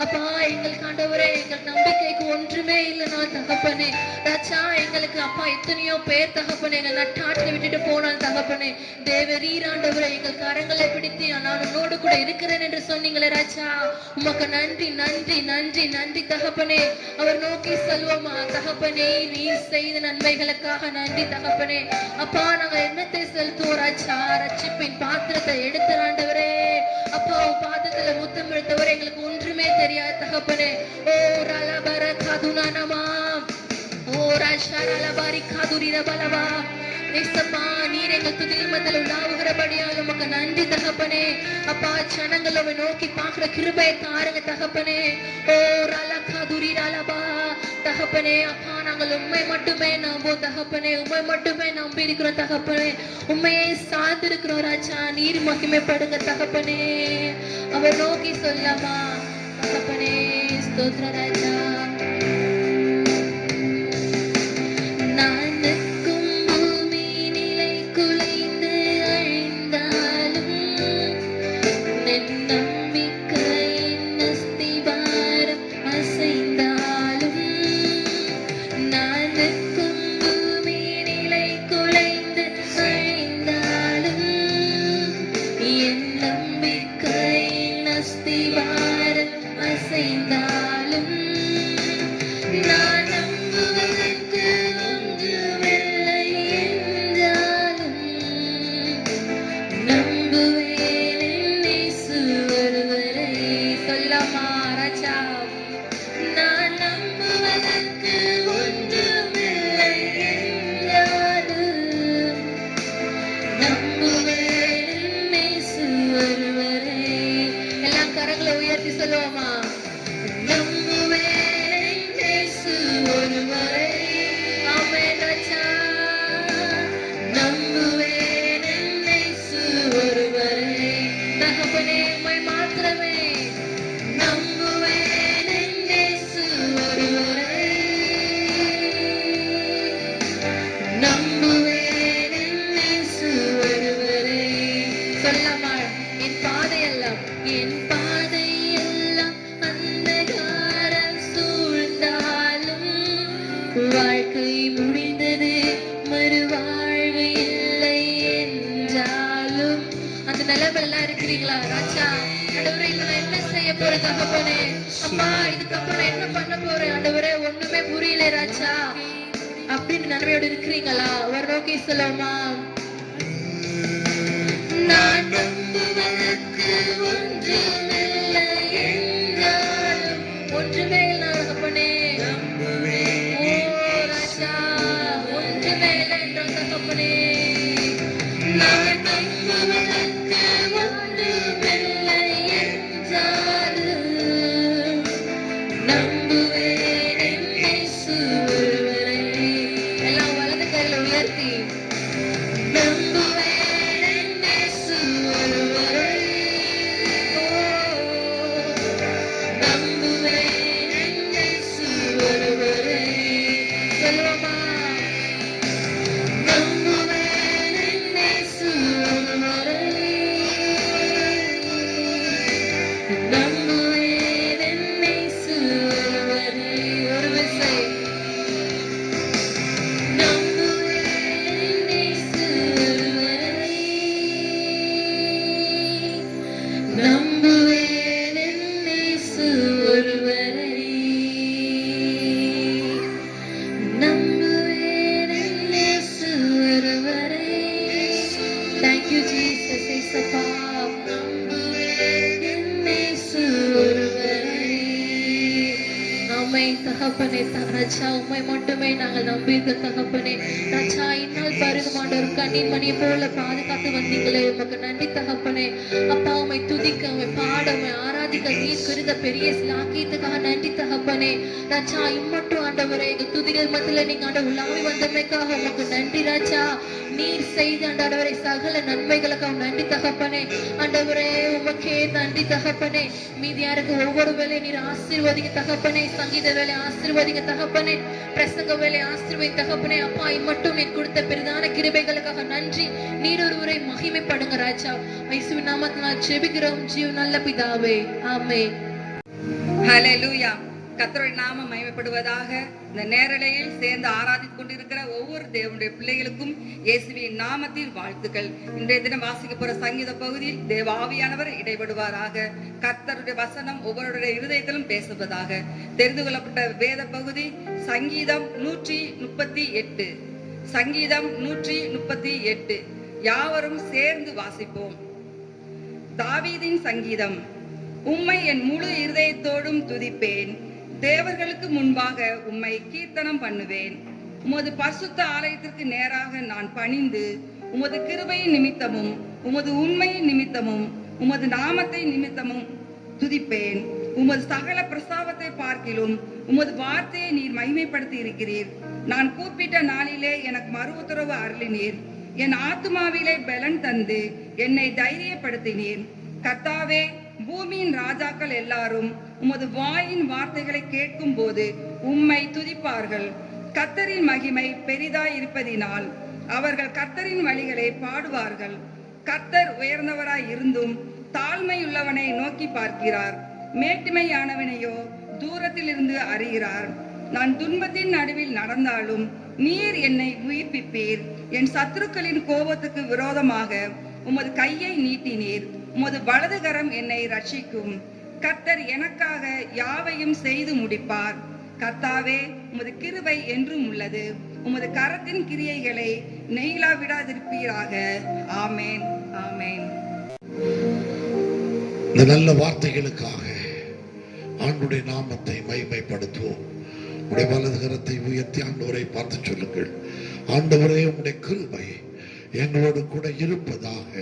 [SPEAKER 2] அப்பா எங்களுக்கு ஆண்டவரே எங்கள் நம்பிக்கைக்கு ஒன்றுமே இல்லைனா தகப்பனே. ராஜா எங்களுக்கு அப்பா எத்தனையோ பேர் தகப்பனே எங்கள் நட்டாட்டில் விட்டுட்டு போனால் தகப்பனே. தேவரீர் ஆண்டவரே எங்கள் கரங்களை பிடித்து நான் உன்னோடு கூட இருக்கிறேன் என்று சொன்னீங்களே ராஜா. உமக்கு நன்றி நன்றி நன்றி நன்றி தகப்பனே. அவர் நோக்கி செல்வோமா, தகப்பனே நீர் செய்த நன்மைகளுக்காக நன்றி தகப்பனே. அப்பா நாங்கள் என்னத்தை செலுத்துவோம் ராஜா, ரட்சிப்பின் பாத்திரத்தை எடுத்து ஆண்டவரே. அப்பா உன் பாதத்துல முத்தமிழ தவிர எங்களுக்கு ஒன்றுமே தெரியாது தகப்பனே. ஓ ரலபர கதுனனமா ஓ ரஷரலபரி கதுரிர பலவா. ஏசப்பா நீர் எங்கள் துதிகள் மத்தியில் உலாவுகிறபடியால் உமக்கு நன்றி தகப்பனே. அப்பா ஜனங்கள் உம்மை நோக்கி பார்க்கிற கிருபையை தாருங்க தகப்பனே. ஓ ரலகதுரி ரலபா தகப்பனே. அப்பா நாங்கள் உண்மை மட்டுமே நம்புவோம் தகப்பனே. உண்மை மட்டுமே நம்பி இருக்கிறோம் தகப்பனே. உண்மையை சார்ந்திருக்கிறோம் ராஜா. நீர் மகிமைப்படுங்க தகப்பனே. அவர் நோக்கி சொல்லமா தகப்பனே. ஸ்தோத்திர ராஜா. வாழ்க்கை முடிந்தது மறுவாழ்வு இல்லை என்றாலும் அந்த நிலைமையெல்லாம் இருக்கிறீங்களா ராஜா? ஆண்டவரே இப்ப நான் என்ன செய்ய போறேன் தகப்பனே? அம்மா இதுக்கப்புறம் என்ன பண்ண போறேன் ஆண்டவரே? ஒண்ணுமே புரியல ராஜா அப்படின்னு நிலைமையோடு இருக்கிறீங்களா? ஒரு நோக்கி சொல்லுமா. நான் நம்புவதற்கு ஒன்றுமில்லை என்றாலும் ஒன்றுமே இல்லை தகப்பனே. தகப்பனே ராஜா உண்மை மட்டுமே நாங்கள் நம்பியிருக்க தகப்பனே. ராஜா இந்நாள் பருகமாண்டவர் கண்ணீர் மணியை போல பாதுகாத்து வந்தீங்களே உமக்கு நன்றி தகப்பனே. அப்பா உண்மை துதிக்க உண்மை பாட உண்மை ஆராதிக்க நீர் குறித்த பெரிய சிலாக்கியத்துக்காக நன்றி தகப்பனே. ராஜா இம்மட்டும் ஆண்டவரே எங்க துதிகள் மத்தியில நீங்க ஆண்ட உலாவி வந்தமைக்காக உமக்கு நன்றி ராஜா. நீர் செய்த ஆண்டவரை சகல நன்மைகளுக்காக நன்றி தகப்பனே. ஆண்டவரே உமக்கே நன்றி தகப்பனே. மீதியாருக்கு ஒவ்வொரு வேலை நீர் ஆசீர்வதிங்க தகப்பனே. சங்கீத வேலை ஆசீர்வதிங்க தகப்பனே. பிரசங்க வேலை ஆசீர்வதி தகப்பனே. அப்பா இம்மட்டும் நீர் கொடுத்த பெரிதான கிருபைகளுக்காக நன்றி. நீர் ஒருவரை மகிமைப்படுங்க ராஜா. இயேசுவின் நாமத்தினால் ஜெபிக்கிறோம் ஜீவ நல்ல பிதாவே, ஆமென்.
[SPEAKER 1] ஹல்லேலூயா. கர்த்தருடைய நாமம் மகிமைப்படுவதாக. இந்த நேரலையில் சேர்ந்து ஆராதித்துக் கொண்டிருக்கிற ஒவ்வொரு தேவனுடைய பிள்ளைகளுக்கும் இயேசுவின் நாமத்தில் வாழ்த்துக்கள். இன்றைய தினம் வாசிக்க போற சங்கீத பகுதியில் தேவ ஆவியானவர் இடைபடுவாராக. கர்த்தருடைய வசனம் ஒவ்வொருடைய இருதயத்திலும் பேசுவதாக. தெரிந்து கொள்ளப்பட்ட வேத பகுதி சங்கீதம் 138. சங்கீதம் 138. யாவரும் சேர்ந்து வாசிப்போம். தாவீதின் சங்கீதம். உம்மை என் முழு இருதயத்தோடும் துதிப்பேன். தேவர்களுக்கு முன்பாக உம்மை கீர்த்தனம் பண்ணுவேன். உமது பரிசுத்த ஆலயத்திற்கு நேராக நான் பணிந்து உமது கிருபையின் நிமித்தமும் உமது உண்மையின் நிமித்தமும் உமது நாமத்தை நிமித்தமும் துதிப்பேன். உமது சகல பிரஸ்தாபத்தை பார்க்கிலும் உமது வார்த்தையை நீர் மகிமைப்படுத்தி இருக்கிறீர். நான் கூப்பிட்ட நாளிலே எனக்கு மறு உத்தரவு அருளினீர். என் ஆத்துமாவிலே பலன் தந்து என்னை தைரியப்படுத்தினீர். கர்த்தாவே, பூமியின் ராஜாக்கள் எல்லாரும் உமது வாயின் வார்த்தைகளை கேட்கும் போது உம்மை துதிப்பார்கள். கர்த்தரின் மகிமை பெரிதாய் இருப்பதினால் அவர்கள் கர்த்தரின் வழிகளை பாடுவார்கள். கர்த்தர் உயர்ந்தவராய் இருந்தும் தாழ்மையுள்ளவனை நோக்கி பார்க்கிறார். மேட்டிமையானவனையோ தூரத்தில் இருந்து அறிகிறார். நான் துன்பத்தின் நடுவில் நடந்தாலும் நீர் என்னை உயிர்ப்பிப்பீர். என் சத்துருக்களின் கோபத்துக்கு விரோதமாக உமது கையை நீட்டினீர். உமது வலது கரம் என்னை ரட்சிக்கும். கர்த்தர் எனக்காக யாவையும் செய்து முடிப்பார். கர்த்தாவே, உமது கிருபை என்றும் உள்ளது. உமது கரத்தின் கிரியைகளை நெய்லா விடாதிருப்பீராக. ஆமேன், ஆமேன்.
[SPEAKER 3] இந்த நல்ல வார்த்தைகளுக்காக ஆண்டுடைய நாமத்தை மகிமைப்படுத்துவோம். உடைய வலது கரத்தை உயர்த்தி ஆண்டவரை பார்த்து சொல்லுங்கள். ஆண்டவரே, உடைய கிருபை எங்களோடு கூட இருப்பதாக.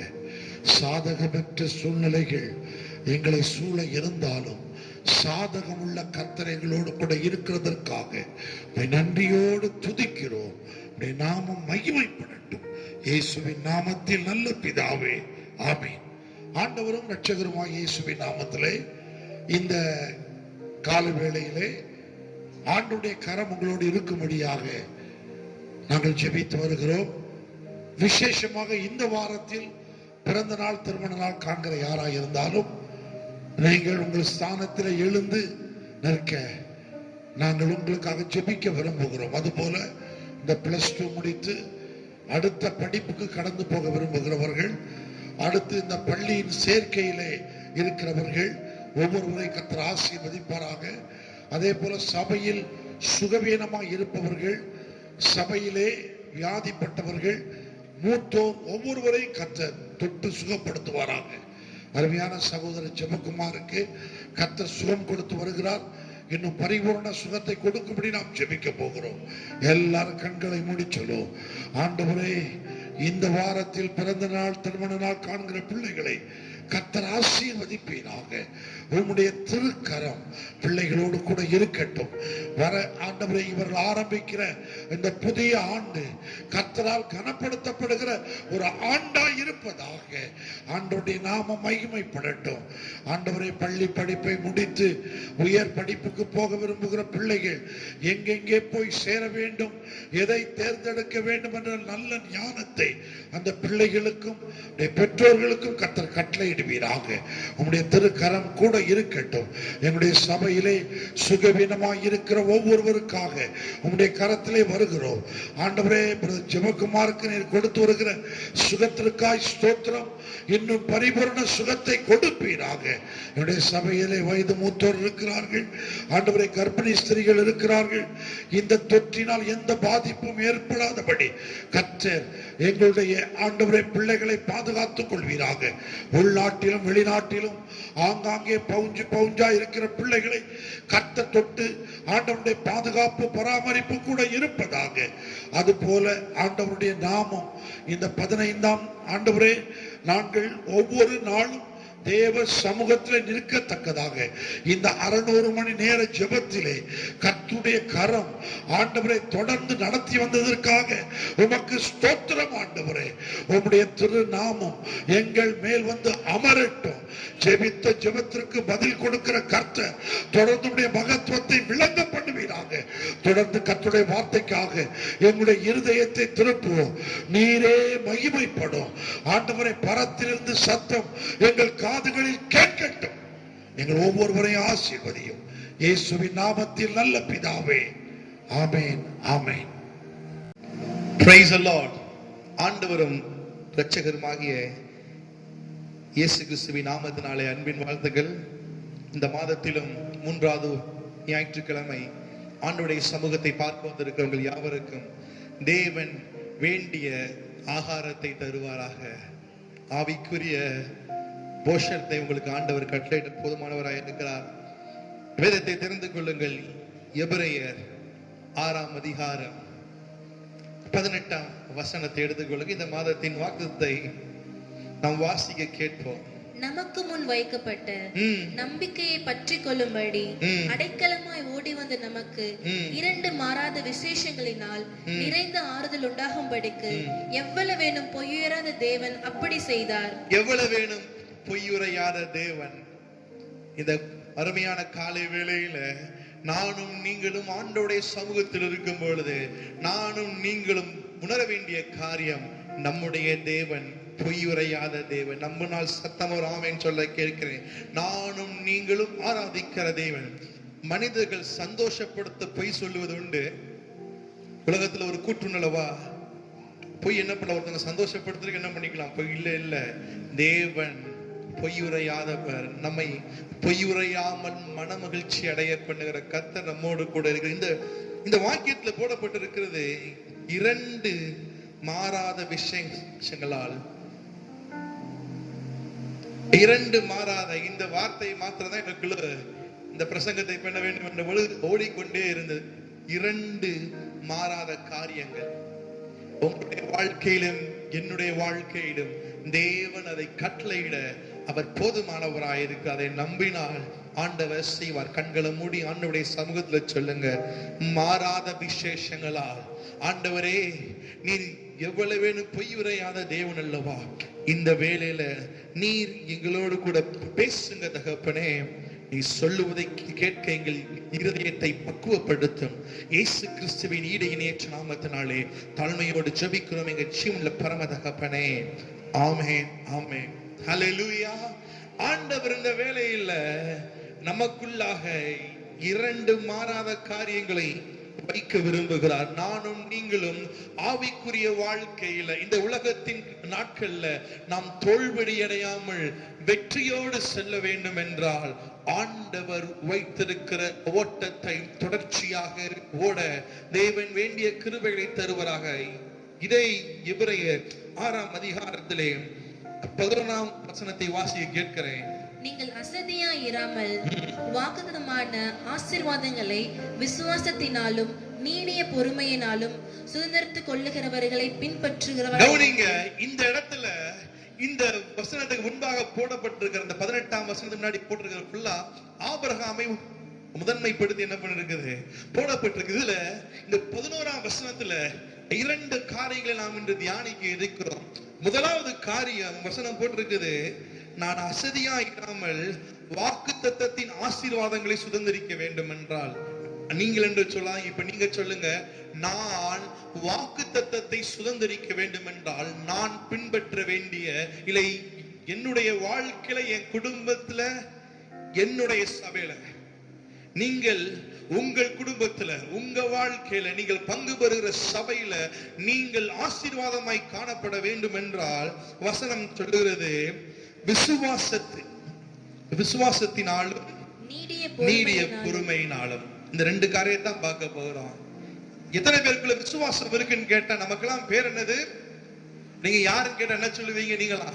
[SPEAKER 3] சாதகமற்ற சூழ்நிலைகள் எங்களை சூழ இருந்தாலும் சாதகமுள்ள கர்த்தர் எங்களோடு கூட இருக்கிறதற்காக நன்றியோடு துதிக்கிறோம். உடைய நாமம் மகிமைப்படட்டும். இயேசுவின் நாமத்தில் நல்ல பிதாவே, ஆமென். ஆண்டவரும் இரட்சகருமாகிய இயேசுவின் நாமத்திலே இந்த கால வேளையிலே ஆண்டுடைய கரம் உங்களோடு இருக்கும்படியாக நாங்கள் ஜெபித்து வருகிறோம். விசேஷமாக இந்த வாரத்தில் பிறந்த நாள், திருமண நாள் காண்கிற யாராக இருந்தாலும் நீங்கள் உங்கள் ஸ்தானத்தில் எழுந்து நிற்க நாங்கள் உங்களுக்காக ஜெபிக்க விரும்புகிறோம். அதுபோல இந்த +2 முடித்து அடுத்த படிப்புக்கு கடந்து போக விரும்புகிறவர்கள், அடுத்து இந்த பள்ளியின் சேர்க்கையிலே இருக்கிறவர்கள் ஒவ்வொருவரை கர்த்தர் ஆசீர்வதிப்பாராக. அதே போல சபையில் சுகவீனமாக இருப்பவர்கள், சபையிலே வியாதிப்பட்டவர்கள், மூத்தோர் ஒவ்வொருவரையும் கர்த்தர் தொட்டு சுகப்படுத்துவாராக. அருமையான சகோதரர் ஜெபக்குமாருக்கு கர்த்தர் சுகம் கொடுத்து வருகிறார். இன்னும் பரிபூர்ண சுகத்தை கொடுக்கும்படி நாம் ஜெபிக்க போகிறோம். எல்லாரும் கண்களை மூடி சொல்லுவோம். ஆண்டவரே, இந்த வாரத்தில் பிறந்த நாள், திருமண நாள் காண்கிற பிள்ளைகளை கர்த்தர் ஆசீர்வதிப்பீராக. உம்முடைய திருக்கரம் பிள்ளைகளோடு கூட இருக்கட்டும். வர ஆண்டவரே, இவர்கள் ஆரம்பிக்கிற இந்த புதிய ஆண்டு கர்த்தரால் கனப்படுத்தப்படுகிற ஒரு ஆண்டாய் இருப்பதாக. ஆண்டவருடைய நாமம் மகிமைப்படட்டும். ஆண்டவரே, பள்ளி படிப்பை முடித்து உயர் படிப்புக்கு போக விரும்புகிற பிள்ளைகள் எங்கெங்கே போய் சேர வேண்டும், எதை தேர்ந்தெடுக்க வேண்டும் என்ற நல்ல ஞானத்தை அந்த பிள்ளைகளுக்கும் பெற்றோர்களுக்கும் கர்த்தர் கட்டளையிடுவீராக. உம்முடைய திருக்கரம் கூட இருக்கட்டும். எங்களுடைய சபையிலே சுகவீனமாய் இருக்கிற ஒவ்வொருவருக்காக உம்முடைய கரத்திலே வருகிறோம். ஆண்டவரே, ஜெபக்குமாருக்கு நீர் கொடுத்து வருகிற சுகத்திற்காய் ஸ்தோத்திரம். இன்னும் பரிபூர்ண சுகத்தை கொடுப்பீராக. என்னுடைய சபையிலே வயது மூத்தோர் இருக்கிறார்கள். ஆண்டவரே, கர்ப்பிணி ஸ்திரீகள் இருக்கிறார்கள். இந்த தொற்றினால் எந்த பாதிப்பும் ஏற்படாதபடி கர்த்தர் எங்களுடைய ஆண்டவரே பிள்ளைகளை பாதுகாத்துக் கொள்வீராக. உள்நாட்டிலும் வெளிநாட்டிலும் ஆங்காங்கே பவுஞ்சா இருக்கிற பிள்ளைகளை கர்த்தர் தொட்டு ஆண்டவருடைய பாதுகாப்பு பராமரிப்பு கூட இருப்பதாக. அதுபோல ஆண்டவருடைய நாமம் இந்த 15ஆம் ஆண்டவரே நாங்கள் ஒவ்வொரு நாளும் தேவ சமூகத்தில் நிற்கத்தக்கதாக இந்த 600 மணி நேர ஜெபத்திலே கர்த்தருடைய கரம் ஆண்டவரை தொடர்ந்து நடத்தி வந்ததற்காக உமக்கு ஸ்தோத்திரம். ஆண்டவரே, உம்முடைய திருநாமம் எங்கள் மேல் வந்து அமரட்டும். ஜெபித்த ஜெபத்திற்கு பதில் கொடுக்கிற கர்த்தர் தொடர்ந்து மகத்துவத்தை விளங்க பண்ணுவீராக. தொடர்ந்து கர்த்தருடைய வார்த்தைக்காக எங்களுடைய இருதயத்தை திருப்புவோம். நீரே மகிமைப்படும். ஆண்டவரை, பரத்திலிருந்து சத்தம் எங்கள் காதுகளில் கேட்கட்டும். எங்கள் ஒவ்வொருவரையும் ஆசீர்வதியும். இயேசுவின் நாமத்தில் நல்ல பிதாவே, ஆமென், ஆமென்.
[SPEAKER 4] Praise the Lord. ஆண்டவரும் இரட்சகருமாகிய இயேசு கிறிஸ்துவின் நாமத்தினாலே அன்பின் வாழ்த்துக்கள். இந்த மாதத்திலும் 3வது ஞாயிற்றுக்கிழமை ஆண்டவருடைய சமூகத்தை பார்க்க வந்திருக்கிறவர்கள் யாவருக்கும் தேவன் வேண்டிய ஆகாரத்தை தருவாராக. ஆவிக்குரிய போஷத்தை உங்களுக்கு ஆண்டவர் கட்டளையிட போதுமானவராய் இருக்கிறார். வேதத்தை தெரிந்து கொள்ளுங்கள். எபிரேயர் 6ஆம் அதிகாரம் 18ஆம் வசனத்தை எடுத்துக்கொள்ளுங்க. இந்த மாதத்தின் வாக்குத்தத்தை நாம் வாசிக்க கேட்போம்.
[SPEAKER 2] நமக்கு முன் வைக்கப்பட்ட நம்பிக்கையை பற்றி கொள்ளும்படி அடைக்கலமாய் ஓடி வந்த நமக்கு 2 மாறாத விசேஷங்களினால் நிறைந்த ஆறுதல் உண்டாகும்படிக்கு எவ்வளவேனும் பொய்யுரையாத தேவன் அப்படி செய்தார்.
[SPEAKER 4] எவ்வளவேனும் பொய்யுரையாத தேவன். இந்த அருமையான காலை வேளையில நானும் நீங்களும் ஆண்டவருடைய சமூகத்தில் இருக்கும் பொழுது நானும் நீங்களும் உணர வேண்டிய காரியம், நம்முடைய தேவன் பொய்யுரையாத தேவன். நம்மால் சத்தம் ஒரு ஆமென் சொல்ல கேட்கிறேன். நானும் நீங்களும் ஆராதிக்கிற தேவன். மனிதர்கள் சந்தோஷப்படுத்த பொய் சொல்லுவது உண்டு. உலகத்துல ஒரு கூற்றுணலவா, பொய் என்ன பண்ண, ஒருத்தங்க சந்தோஷப்படுத்துறதுக்கு என்ன பண்ணிக்கலாம், பொய் இல்ல. தேவன் பொய்யுரையாதவர். நம்மை பொய்யுரையாமல் மன மகிழ்ச்சி அடைய பண்ணுகிற கர்த்தர் நம்மோடு கூட இருக்கிற இந்த வாக்கியத்துல போடப்பட்டிருக்கிறது 2 மாறாத விஷயங்களால். 2 மாறாத இந்த வார்த்தை மாத்திரம் தான் எனக்குள்ள இந்த பிரசங்கத்தை பண்ண வேண்டும் என்ற பொழுது ஓடிக்கொண்டே இருந்தது. 2 மாறாத காரியங்கள் உங்களுடைய வாழ்க்கையிலும் என்னுடைய வாழ்க்கையிலும் தேவன் அதை கட்டளையிட அவர் போதுமானவராயிருக்கு. அதை நம்பினால் ஆண்டவர் செய்வார். கண்களை மூடி ஆண்டவருடைய சமூகத்துல சொல்லுங்க, மாறாத விசேஷங்களால். ஆண்டவரே, நீர் எவ்வளவேனும் பொய்யுரையாத தேவன் அல்லவா, இந்த வேளையில நீர் எங்களோடு கூட பேசுங்க தகப்பனே. நீ சொல்லுவதை கேட்க எங்கள் இருதயத்தை பக்குவப்படுத்தும். இயேசு கிறிஸ்துவின் ஈடு இணையற்ற நாமத்தினாலே தாழ்மையோடு ஜெபிக்கிறோம் எங்கள் ஜீவன்ல பரம தகப்பனே. ஆமென், ஆமென், ஹல்லேலூயா. ஆண்டவர் இந்த வேளையில நமக்குள்ளாக 2 மாறாத காரியங்களை வைக்க விரும்புகிறார். நானும் நீங்களும் ஆவிக்குரிய வாழ்க்கையில இந்த உலகத்தின் நாட்கள்ல நாம் தோல்வடி அடையாமல் வெற்றியோடு செல்ல வேண்டும் என்றால் ஆண்டவர் வைத்திருக்கிற ஓட்டத்தை தொடர்ச்சியாக ஓட தேவன் வேண்டிய கிருபைகளை தருவராக. இதை எபிரேயர் 6ஆம் அதிகாரத்திலே 11ஆம் வசனத்தை வாசிக்க கேட்கிறேன்.
[SPEAKER 2] நீங்கள் அசதியாய் இராமல் வாக்குத்தத்தமான ஆசீர்வாதங்களை விசுவாசத்தினாலும் நீடிய பொறுமையினாலும் சுதந்திரத்துக் கொள்ளுகிறவர்களை பின்பற்றுகிறவர்கள்.
[SPEAKER 4] கவனிங்க, இந்த இடத்துல இந்த வசனத்துக்கு முன்பாக போடப்பட்டிருக்கிற இந்த 18ஆம் வசனத்துக்கு முன்னாடி போட்டிருக்கிற ஃபுல்லா ஆபிரகாமை முதன்மைப்படுத்தி என்ன பண்ணிருக்குது போடப்பட்டிருக்கு. இதுல இந்த 11ஆம் வசனத்துல 2 காரியங்களை நாம் இன்று தியானிக்க இருக்கிறோம். முதலாவது காரியம் வசனம் போட்டிருக்குது, நான் அசதியா இல்லாமல் வாக்குத்தத்தத்தின் ஆசீர்வாதங்களை சுதந்திரிக்க வேண்டும் என்றால். நீங்கள் என்று சொல்லலாம். இப்ப நீங்க சொல்லுங்க, நான் வாக்குத்தத்தத்தை சுதந்திரிக்க வேண்டும் என்றால் நான் பின்பற்ற வேண்டிய இல்லை என்னுடைய வாழ்க்கையில, என் குடும்பத்துல, என்னுடைய சபையில, நீங்கள் உங்கள் குடும்பத்துல, உங்க வாழ்க்கையில, நீங்கள் பங்கு பெறுகிற சபையில நீங்கள் ஆசீர்வாதமாய் காணப்பட வேண்டும் என்றால் வசனம் சொல்லுகிறது, விசுவாசத்தினாலும் நீடிய பொறுமையினாலும். இந்த 2 காரியத்தை தான் பார்க்க போகிறோம். எத்தனை பேருக்குள்ள விசுவாசம் இருக்குன்னு கேட்டா நமக்கெல்லாம் பேர் என்னது? நீங்க யாருன்னு கேட்டா என்ன சொல்லுவீங்க? நீங்களா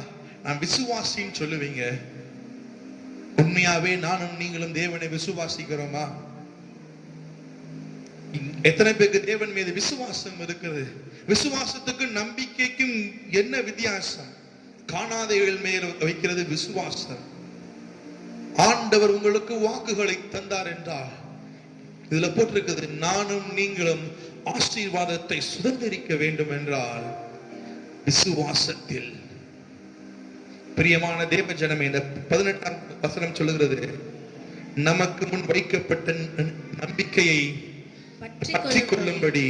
[SPEAKER 4] நான் விசுவாசின்னு சொல்லுவீங்க. உண்மையாவே நானும் நீங்களும் தேவனை விசுவாசிக்கிறோமா? எத்தனை பேருக்கு தேவன் மீது விசுவாசம் இருக்குது? விசுவாசத்துக்கும் நம்பிக்கைக்கும் என்ன வித்தியாசம்? காணாதவைகள் மேல் வைக்கிறது விசுவாசம். ஆண்டவர் உங்களுக்கு வாக்குகளை தந்தார் என்றால் இதுல போட்டிருக்கிறது, நானும் நீங்களும் ஆசீர்வாதத்தை சுதந்திரிக்க வேண்டும் என்றால் விசுவாசத்தில். பிரியமான தேவ ஜனமே, இந்த 18ஆம் வசனம் சொல்லுகிறது, நமக்கு முன் வைக்கப்பட்ட நம்பிக்கையை பற்றி கொள்ளும்படி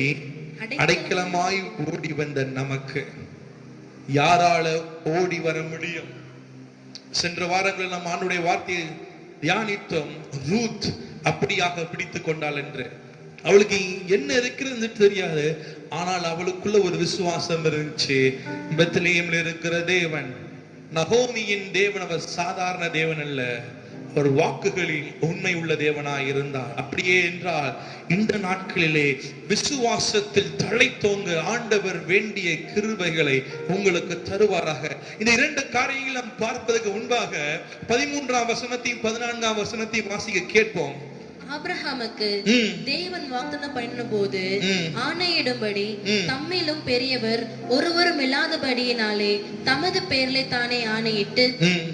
[SPEAKER 4] அடைக்கலமாய் ஓடி வந்த நமக்கு யாரால ஓடி வர முடியும்? சென்ற வாரங்களில் நாம் ஆண்டுடைய வார்த்தையை தியானித்தோம். ரூத் அப்படியாக பிடித்துக் கொண்டாள் என்று. அவளுக்கு என்ன இருக்கிறது தெரியாது, ஆனால் அவளுக்குள்ள ஒரு விசுவாசம் இருந்துச்சு. பெத்லெஹேமில் இருக்கிற தேவன், நகோமியின் தேவன், அவர் சாதாரண தேவன் அல்ல, ஒரு வாக்குகளில் உண்மை உள்ள தேவனாய் இருந்தார். அப்படியே என்றால் இந்த நாட்களிலே விசுவாசத்தில் தழைத்தோங்க ஆண்டவர் வேண்டிய கிருபைகளை உங்களுக்கு தருவாராக. இந்த 2 காரியங்களை நாம் பார்ப்பதற்கு முன்பாக 13ஆம் வசனத்தையும் 14ஆம் வசனத்தையும் வாசிக்க கேட்போம்.
[SPEAKER 2] ஆபிரகாமுக்கு தேவன் வாக்குத்தத்தம் பண்ணின போது ஆணையிடும்படி தம்மிலும் பெரியவர் ஒருவரும் இல்லாதபடியினாலே தமது பேரிலே தானே ஆணையிட்டு,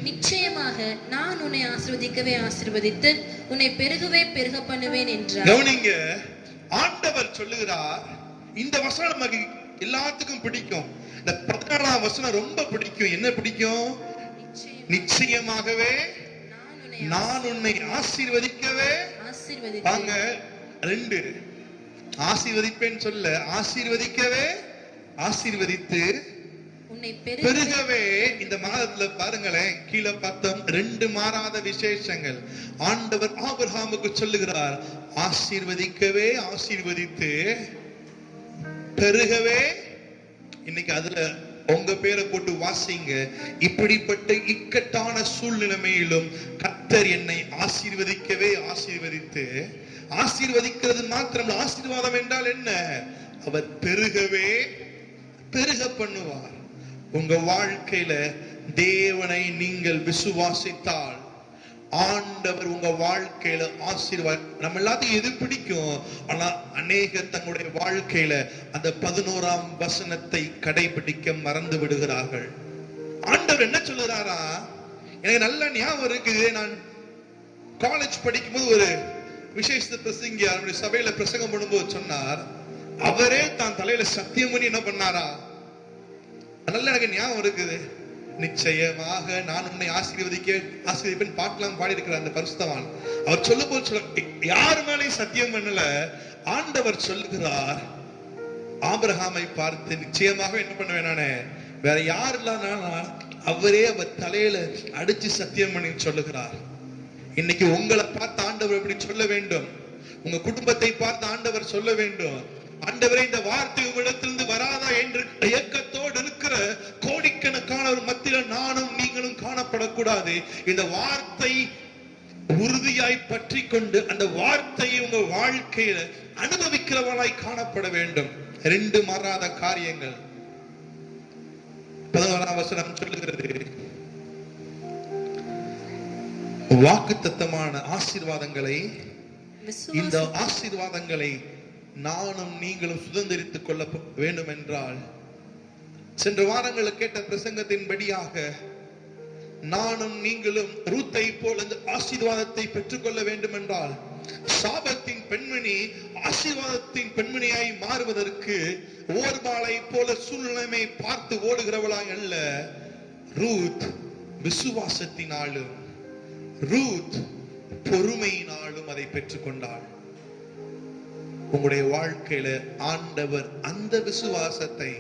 [SPEAKER 2] நிச்சயமாக நான் உன்னை ஆசீர்வதிக்கவே ஆசீர்வதித்து உன்னை பெருகவே பெருக பண்ணுவேன் என்றார்.
[SPEAKER 4] கவனிங்க, ஆண்டவர் சொல்லுகிறார். இந்த வசனம் நமக்கு எல்லாத்துக்கும் பிடிக்கும். இந்த 14ஆம் வசனம் ரொம்ப பிடிக்கும். என்ன பிடிக்கும்? நிச்சயமாகவே நான் உன்னை ஆசீர்வதிக்கவே. வாங்க, 2 ஆசீர்வதிப்பேன் சொல்ல, ஆசீர்வதிக்கவே, ஆசீர்வதித்து உன்னை பெருகவே. இந்த மாதத்துல பாருங்களேன், கீழே பார்த்தோம் 2 மாறாத விசேஷங்கள். ஆண்டவர் ஆபிரகாமுக்கு சொல்லுகிறார், ஆசீர்வதிக்கவே, ஆசீர்வதித்து பெருகவே. இன்னைக்கு அதுல உங்க பேரை போட்டு வாசிங்க. இப்படிப்பட்ட இக்கட்டான சூழ்நிலைமையிலும் கர்த்தர் என்னை ஆசீர்வதிக்கவே ஆசீர்வதித்து. ஆசீர்வதிக்கிறது மாத்திரம், ஆசீர்வாதம் என்றால் என்ன? அவர் பெருகவே பெருக பண்ணுவார். உங்க வாழ்க்கையில தேவனை நீங்கள் விசுவாசித்தால் ஆண்டவர் உங்க வாழ்க்கையில ஆசீர்வாதம். நம்ம எல்லாத்தையும் எது பிடிக்கும்? ஆனா அநேகர் தங்களுடைய வாழ்க்கையில அந்த 11ஆம் வசனத்தை கடைபிடிக்க மறந்து விடுகிறார்கள். ஆண்டவர் என்ன சொல்லுறாரா? எனக்கு நல்ல ஞாபகம் இருக்குது. நான் காலேஜ் படிக்கும்போது ஒரு விசேஷ பிரசங்கி அவருடைய சபையில பிரசங்கம் பண்ணும்போது சொன்னார், அவரே தான் தலையில சத்தியம் பண்ணி என்ன பண்ணாரா? நல்ல எனக்கு ஞாபகம் இருக்குது. நிச்சயமாக நான் உன்னை ஆசீர்வதிப்பேன் பாட்டெல்லாம் பாடி இருக்கிறார் அந்த பரிசுத்தவான். அவர் சொல்லும் போது சொல்ல, யார் மேலேயும் சத்தியம் பண்ணல. ஆண்டவர் சொல்லுகிறார், ஆபிரகாமை பார்த்து நிச்சயமாக என்ன பண்ணுவேன் நானே, வேற யார் இல்லாதனால அவரே அவர் தலையில அடிச்சு சத்தியம் பண்ணி சொல்லுகிறார். இன்னைக்கு உங்களை பார்த்து ஆண்டவர் எப்படி சொல்ல வேண்டும்? உங்க குடும்பத்தை பார்த்து ஆண்டவர் சொல்ல வேண்டும், ஆண்டவரே இந்த வார்த்தை உங்களிடத்திலிருந்து வராதா என்று இயக்கத்தோடு இருக்கிற கோடிக்கணக்கான ஒரு மத்தியில நானும் நீங்களும் காணப்படக்கூடாது. இந்த வார்த்தை உறுதியாய் பற்றி கொண்டு அந்த வார்த்தையை உங்க வாழ்க்கையில அனுபவிக்கிறவளாய் காணப்பட வேண்டும். 2 மாறாத காரியங்கள். 11ஆம் வசனம் சொல்லுகிறது, வாக்குத்தத்தமான ஆசீர்வாதங்களை, இந்த ஆசீர்வாதங்களை நானும் நீங்களும் சுதந்திரித்துக் கொள்ள வேண்டும் என்றால், சென்ற வாரங்களில் கேட்ட பிரசங்கத்தின்படியாக நானும் நீங்களும் ரூத்தை போல இந்த ஆசீர்வாதத்தை பெற்றுக்கொள்ள வேண்டும் என்றால், சாபத்தின் பெண்மணி ஆசீர்வாதத்தின் பெண்மணியாய் மாறுவதற்கு ஓர்பாலை போல சூழ்நிலைமை பார்த்து ஓடுகிறவளாய் அல்ல, ரூத் விசுவாசத்தினாலும் ரூத் பொறுமையினாலும் அதை பெற்றுக்கொண்டாள். உங்களுடைய வாழ்க்கையில ஆண்டவர் அந்த விசுவாசத்தை,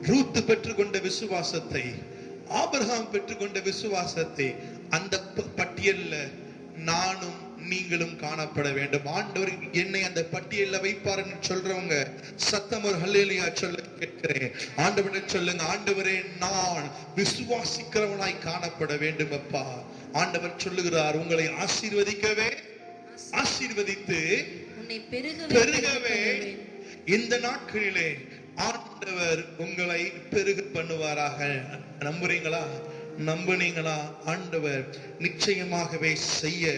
[SPEAKER 4] ரூத் பெற்றுக்கொண்ட விசுவாசத்தை, ஆபிரகாம் பெற்றுக்கொண்ட விசுவாசத்தை, அந்த பட்டியல்ல நானும் நீங்களும் காணப்பட வேண்டும். ஆண்டவர் என்னை அந்த பட்டியல்ல வைப்பாருன்னு சொல்றவங்க சத்தம் ஒரு ஹல்லேலூயா சொல்ல கேட்கிறேன். ஆண்டவரே சொல்லுங்க, ஆண்டவரே நான் விசுவாசிக்கிறவனாய் காணப்பட வேண்டும் அப்பா. ஆண்டவர் சொல்லுகிறார், உங்களை ஆசீர்வதிக்கவே ஆசீர்வதித்து பெருகவே. இந்த நாட்களிலே ஆண்டவர் உங்களை பெருக பண்ணுவாராக. நம்புறீங்களா? நம்புனீங்களா? ஆண்டவர் நிச்சயமாகவே செய்ய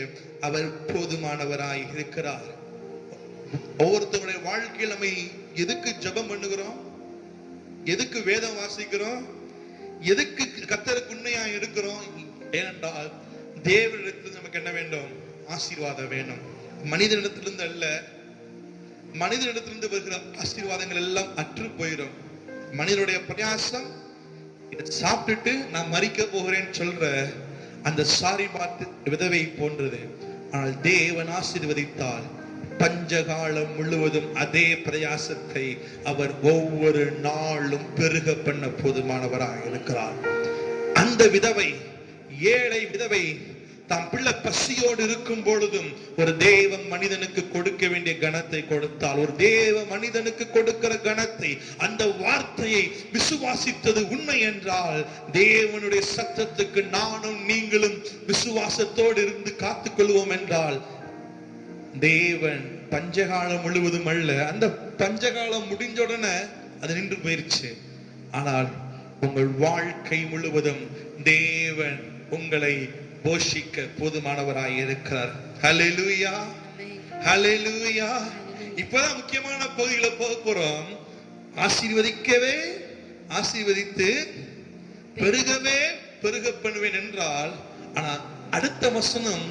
[SPEAKER 4] அவர் போதுமானவராய் இருக்கிறார். ஒவ்வொருத்தருடைய வாழ்க்கையில் நம்ம எதுக்கு ஜெபம் பண்ணுகிறோம்? எதுக்கு வேதம் வாசிக்கிறோம்? எதுக்கு கர்த்தருக்கு உண்மையா இருக்கிறோம்? ஏனென்றால் தேவனிடத்தில் நமக்கு என்ன வேண்டும்? ஆசீர்வாதம் வேணும். மனிதனிடத்திலிருந்து அல்ல. மனிதனிடத்திலிருந்து வருகிற ஆசீர்வாதங்கள் எல்லாம் அற்று போயிடும். மனிதனுடைய பிரயாசம், இதை சாப்பிட்டுட்டு நான் மரிக்க போகிறேன் சொல்ற அந்த சாரி பார்த்து விதவை போன்றது. ஆனால் தேவன் ஆசீர்வதித்தால் பஞ்சகாலம் முழுவதும் அதே பிரயாசத்தை அவர் ஒவ்வொரு நாளும் பெருக பண்ண போதுமானவராக இருக்கிறார். அந்த விதவை, ஏழை விதவை தாம் பிள்ளை பசியோடு இருக்கும் பொழுதும் ஒரு தேவ மனிதனுக்கு கொடுக்க வேண்டிய கனத்தை கொடுத்தால், ஒரு தேவ மனிதனுக்கு கொடுக்கிற கனத்தை, அந்த வார்த்தையை விசுவாசித்தது உண்மை என்றால், தேவனுடைய சத்தத்துக்கு நானும் நீங்களும் விசுவாசத்தோடு இருந்து காத்துக் கொள்வோம் என்றால், தேவன் பஞ்சகாலம் முழுவதும் அல்ல, அந்த பஞ்சகாலம் முடிஞ்ச உடனே அது நின்று போயிருச்சு. ஆனால் உங்கள் வாழ்க்கை முழுவதும் தேவன் உங்களை போஷிக்க போதுமானவராய் இருக்கிறார். ஹல்லேலூயா, ஹல்லேலூயா. இப்பதான் முக்கியமான பகுதிகளை போக போறோம். ஆசீர்வதிக்கவே ஆசீர்வதித்து பெருகவே பெருக பண்ணுவேன் என்றால், ஆனா அடுத்த வசனம்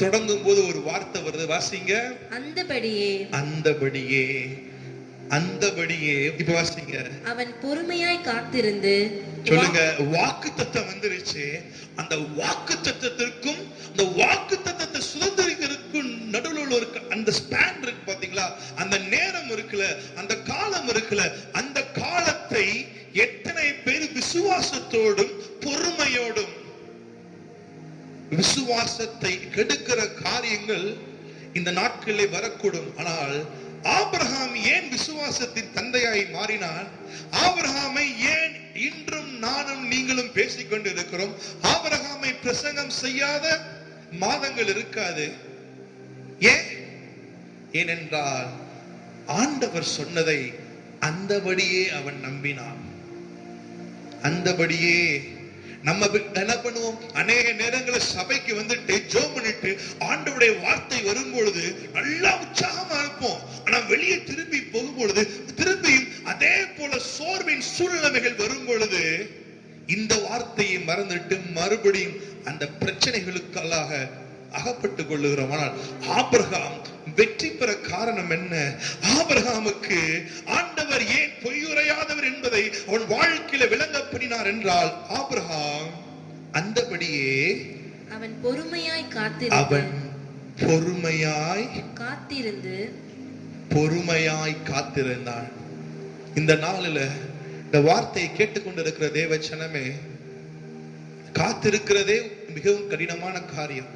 [SPEAKER 4] தொடங்கும் போது ஒரு வார்த்தை வருது, வாசிங்க.
[SPEAKER 2] அந்தபடியே
[SPEAKER 4] அந்தபடியே அந்தபடியே. இப்ப வாசிங்க.
[SPEAKER 2] அவன் பொறுமையாய் காத்திருந்து.
[SPEAKER 4] சொல்லுங்க, வாக்குத்தத்தம் வந்துருச்சு. அந்த வாக்குத்தத்தத்திற்கும் அந்த வாக்குத்தத்தத்தை சுதந்திரிக்கிறதுக்கும் நடுவில் ஒரு அந்த ஸ்பேன் இருக்கு பாத்தீங்களா, அந்த நேரம் இருக்குல்ல, அந்த காலம் இருக்குல்ல, அந்த காலத்தை எத்தனை பேர் விசுவாசத்தோடும் பொறுமையோடும், விசுவாசத்தை கெடுக்கிற காரியங்கள் இந்த நாட்களிலே வரக்கூடும். ஆனால் ஆபிரகாம் ஏன் விசுவாசத்தின் தந்தையாய் மாறினான்? ஆபிரகாமை ஏன் இன்றும் நானும் நீங்களும் பேசிக்கொண்டு இருக்கிறோம்? ஆபிரகாமை பிரசங்கம் செய்யாத மாதங்கள் இருக்காது. ஏனென்றால் ஆண்டவர் சொன்னதை அந்தபடியே அவன் நம்பினான். அந்தபடியே. நம்ம என்ன பண்ணுவோம்? அநேக நேரங்களில் சபைக்கு வந்துட்டு ஜெபம் பண்ணிட்டு ஆண்டவருடைய வார்த்தை வரும் பொழுது நல்லா உற்சாகமா இருப்போம். ஆனா வெளியே திரும்பி போகும் பொழுது திரும்பியும் அதே போல சோர்வின் சூழ்நிலைகள் வரும் பொழுது இந்த வார்த்தையை மறந்துட்டு மறுபடியும் அந்த பிரச்சனைகளுக்காக அகப்பட்டுக் கொள்ளுகிறோம். ஆனால் ஆபிரகாம் வெற்றி பெற காரணம் என்ன? ஆபிரகாமுக்கு ஆண்டவர் ஏன் பொய்யுரையாதவர் என்பதை அவன் வாழ்க்கையில விளங்க பண்ணினார் என்றால், ஆபிரகாம் அந்தபடியே
[SPEAKER 2] அவன் பொறுமையாய்
[SPEAKER 4] காத்திருந்தான். இந்த நாளில இந்த வார்த்தையை கேட்டுக்கொண்டிருக்கிற தேவ ஜனமே, காத்திருக்கிறதே மிகவும் கடினமான காரியம்.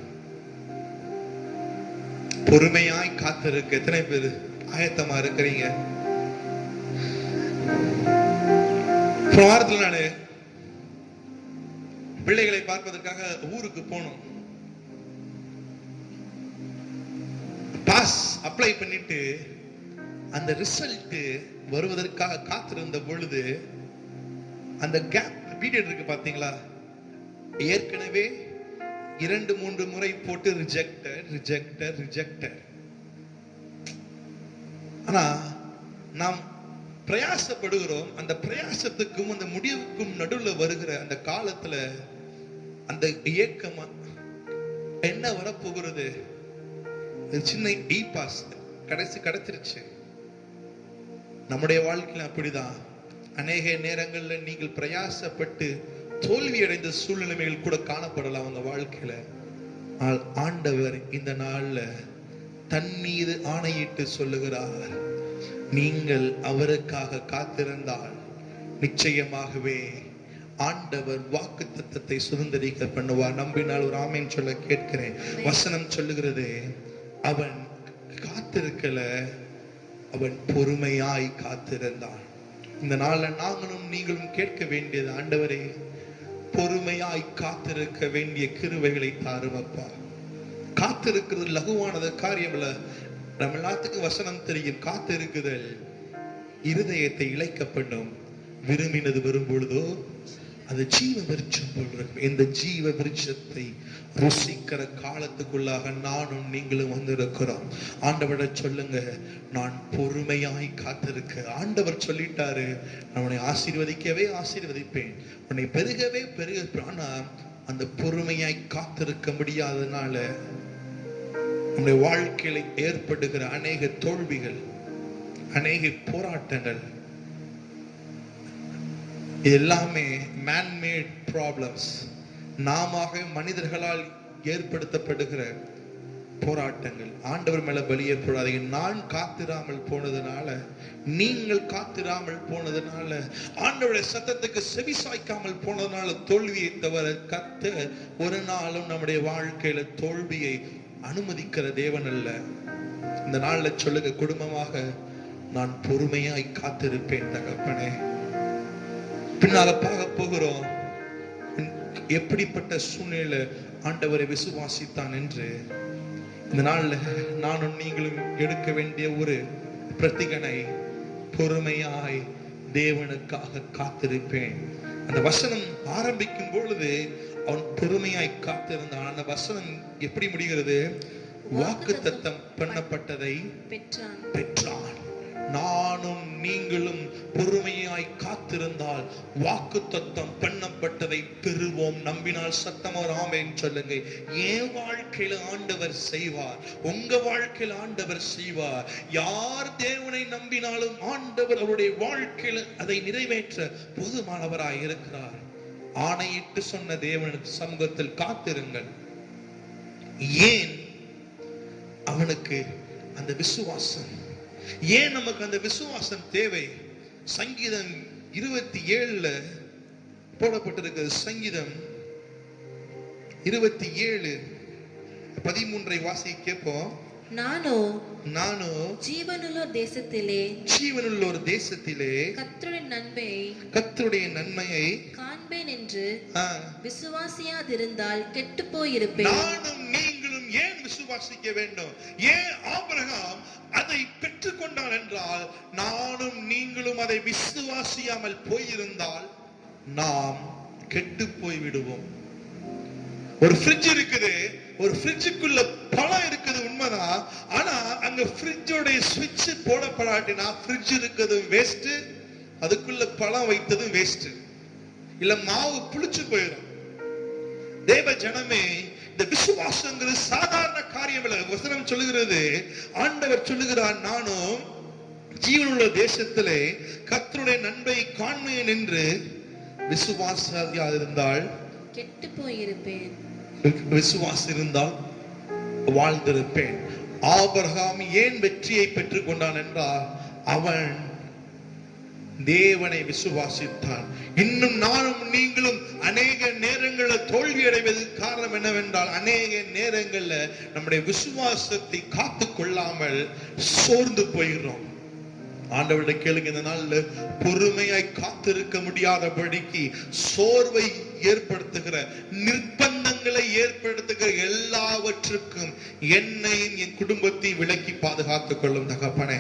[SPEAKER 4] பொறுமையாய் காத்திருக்க எத்தனை பேர் ஆயத்தமா இருக்கிறீங்க? வாரத்தில் நானு பிள்ளைகளை பார்ப்பதற்காக ஊருக்கு போனோம். பாஸ் அப்ளை பண்ணிட்டு அந்த ரிசல்ட் வருவதற்காக காத்திருந்த பொழுது, அந்த கேப் பீரியட் இருக்கு பாத்தீங்களா, ஏற்கனவே 2-3 முறை போட்டு ரிஜெக்டட். ஆனா நாம் பிரயாசப்படுகிறோம். அந்த பிரயாசத்துக்கும் அந்த முடிவுக்கும் நடுவில் வருகிற அந்த காலத்துல அந்த ஏக்கமா என்ன வரப்போகிறது? சின்ன இ பாஸ் கிடைச்சிருச்சு. நம்முடைய வாழ்க்கையில அப்படிதான். அநேக நேரங்கள்ல நீங்கள் பிரயாசப்பட்டு தோல்வி அடைந்த சூழ்நிலைகள் கூட காணப்படலாம் உங்க வாழ்க்கையில. ஆண்டவர் இந்த நாள்ல தன் மீது ஆணையிட்டு சொல்லுகிறார், நீங்கள் அவருக்காக காத்திருந்தால் நிச்சயமாகவே ஆண்டவர் வாக்குத்தத்தத்தை சுதந்திரிக்க பண்ணுவார். நம்பினால் ஒரு ஆமென் சொல்ல கேட்கிறேன். வசனம் சொல்லுகிறது, அவன் காத்திருக்கல, அவன் பொறுமையாய் காத்திருந்தான். இந்த நாள்ல நாங்களும் நீங்களும் கேட்க வேண்டியது, ஆண்டவரே பொறுமையாய் காத்திருக்க வேண்டிய கிருபைகளை தாரும் அப்பா. காத்திருக்கிறது லகுவானது காரியம் இல்ல. நம்ம எல்லாத்துக்கும் வசனம் தெரியும், காத்திருக்குதல் இருதயத்தை இளைக்கப்படும். விரும்பினது வரும் பொழுதோ அது ஜீவ விருட்சம் போல் இருக்கும். இந்த ஜீவ விருட்சத்தை ருசிக்கிற காலத்துக்குள்ளாக நானும் நீங்களும் வந்திருக்கிறோம். ஆண்டவரை சொல்லுங்க, நான் பொறுமையாய் காத்திருக்க. ஆண்டவர் சொல்லிட்டாரு, நான் உன்னை ஆசீர்வதிக்கவே ஆசீர்வதிப்பேன், உன்னை பெருகவே பெருக. ஆனா அந்த பொறுமையாய் காத்திருக்க முடியாதனால நம்முடைய வாழ்க்கையில ஏற்படுகிற அநேக தோல்விகள், அநேக போராட்டங்கள், இது எல்லாமே மேன்மேட் ப்ராப்ளம்ஸ். நாம மனிதர்களால் ஏற்படுத்தப்படுகிற போராட்டங்கள். ஆண்டவர் மேல பலியை போடாதீங்க. நான் காத்திராமல் போனதுனால, நீங்கள் காத்திராமல் போனதுனால, ஆண்டவருடைய சத்தத்துக்கு செவி சாய்க்காமல் போனதுனால தோல்வியை தவிர கர்த்தர் ஒரு நாளும் நம்முடைய வாழ்க்கையில தோல்வியை அனுமதிக்கிற தேவன் அல்ல. இந்த நாள்ல சொல்லுங்க, குடும்பமாக நான் பொறுமையாய் காத்திருப்பேன் தகப்பனே. பின்னால பார்க்க போகிறோம் எப்படிப்பட்ட சூழ்நிலை ஆண்டவரை விசுவாசித்தான் என்று. இந்த நாள்ல நானும் நீங்களும் எடுக்க வேண்டிய ஒரு பிரதிகனை, பொறுமையாய் தேவனுக்காக காத்திருப்பேன். அந்த வசனம் ஆரம்பிக்கும் பொழுது அவன் பொறுமையாய் காத்திருந்தான். அந்த வசனம் எப்படி முடிகிறது? வாக்குத்தத்தம் பண்ணப்பட்டதை பெற்றான். நானும் நீங்களும் பொறுமையாய் காத்திருந்தால் வாக்குத்தத்தம் பண்ணப்பட்டதை பெறுவோம். நம்பினால் சத்தமா ஆமென் சொல்லுங்க. என் வாழ்க்கையில ஆண்டவர் செய்வார், உங்க வாழ்க்கையில ஆண்டவர் செய்வார். யார் தேவனை நம்பினாலும் ஆண்டவர் அவருடைய வாழ்க்கையில அதை நிறைவேற்ற போதுமானவராய் இருக்கிறார். ஆணையிட்டு சொன்ன தேவனுக்கு சமூகத்தில் காத்திருங்கள். ஏன் அவனுக்கு அந்த விசுவாசம், ஏன் நமக்கு அந்த விசுவாசம் தேவை? சங்கீதம் 27 போடப்பட்டிருக்கிறது. சங்கீதம் 27:13 வாசி கேட்போம். நானோ ஜீவனுள்ளோர் தேசத்திலே கர்த்தருடைய நன்மையை காண்பேன் என்று விசுவாசியாதிருந்தால் கெட்டு போயிருப்பேன். நானும் நீங்களும் ஏன் விசுவாசிக்க வேண்டும்? ஏன் ஆபிரகாம் அதை பெற்றுக் கொண்டான் என்றால், நானும் நீங்களும் அதை விசுவாசியாமல் போயிருந்தால் நாம் கெட்டு போய் விடுவோம். ஒரு ஃப்ரிட்ஜ் இருக்குது, ஒரு ஃப்ரிட்ஜுக்குள்ள பழம் இருக்குது உண்மைதான். ஆனா அங்க ஃப்ரிட்ஜோட ஸ்விட்ச் போடப்படாட்டினா ஃப்ரிட்ஜ் இருக்கிறது வேஸ்ட், அதுக்குள்ள பழம் வைத்தது வேஸ்ட். இல்ல மாவு புளிச்சு போயிடும். தேவ ஜனமே, இந்த விசுவாசங்கிறது சாதாரண காரியம் இல்ல. வசனம் சொல்லுகிறது, ஆண்டவர் சொல்லுகிறார், நானும் ஜீவனுள்ள தேசத்திலே கர்த்தருடைய நன்மை காண்பேன் என்று விசுவாசியா இருந்தால் கெட்டு போயிருப்பேன், விசுவாசம் இருந்தால் வாழ்ந்திருப்பேன். ஆபிரகாம் ஏன் வெற்றியை பெற்றுக் கொண்டான் என்றால், அவன் தேவனை விசுவாசித்தான். இன்னும் நானும் நீங்களும் அநேக நேரங்களில் தோல்வி அடைவதற்கு காரணம் என்னவென்றால், அநேக நேரங்களில் நம்முடைய விசுவாசத்தை காத்து கொள்ளாமல் சோர்ந்து போயிடுறோம். ஆண்டவருடைய கேளுங்க, இந்த நாள்ல பொறுமையாய் காத்திருக்க முடியாதபடிக்கு சோர்வை ஏற்படுத்துகிற, நிர்பந்தங்களை ஏற்படுத்துகிற எல்லாவற்றுக்கும் என்னையும் என் குடும்பத்தையும் விலக்கி பாதுகாத்துக் கொள்ளும் தகப்பனே.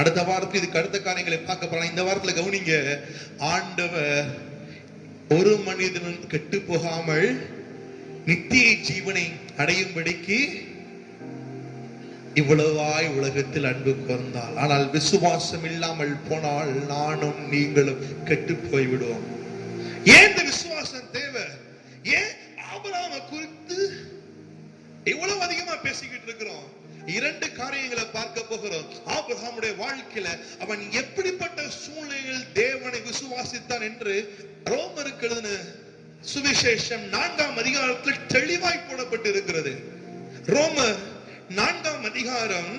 [SPEAKER 4] அடுத்த வாரத்தில் இதுக்கு அடுத்த காரியங்களை பார்க்க போறோம். இந்த வாரத்துல கவனிங்க, ஆண்டவர் ஒரு மனிதனும் கெட்டு போகாமல் நித்திய ஜீவனை அடையும்படிக்கு இவ்வளவாய் உலகத்தில் அன்பு கூர்ந்தாள். ஆனால் விசுவாசம் இல்லாமல் போனால் நானும் நீங்களும் கெட்டு போய்விடுவோம். ஏன் இந்த விசுவாசம் தேவை? ஏன் ஆபிரகாமை குறித்து இவ்வளவு அதிகமா பேசிக்கிட்டு இருக்கிறோம்? 2 காரியங்களை பார்க்க போகிறோம். ஆபிரகாமுடைய வாழ்க்கையில அவன் எப்படிப்பட்ட சூழ்நிலையில் தேவனை விசுவாசித்தான் என்று ரோமருக்கு எழுதின சுவிசேஷம் 4ஆம் அதிகாரத்தில் தெளிவாய் போடப்பட்டு இருக்கிறது. ரோமர் 4ஆம் அதிகாரம்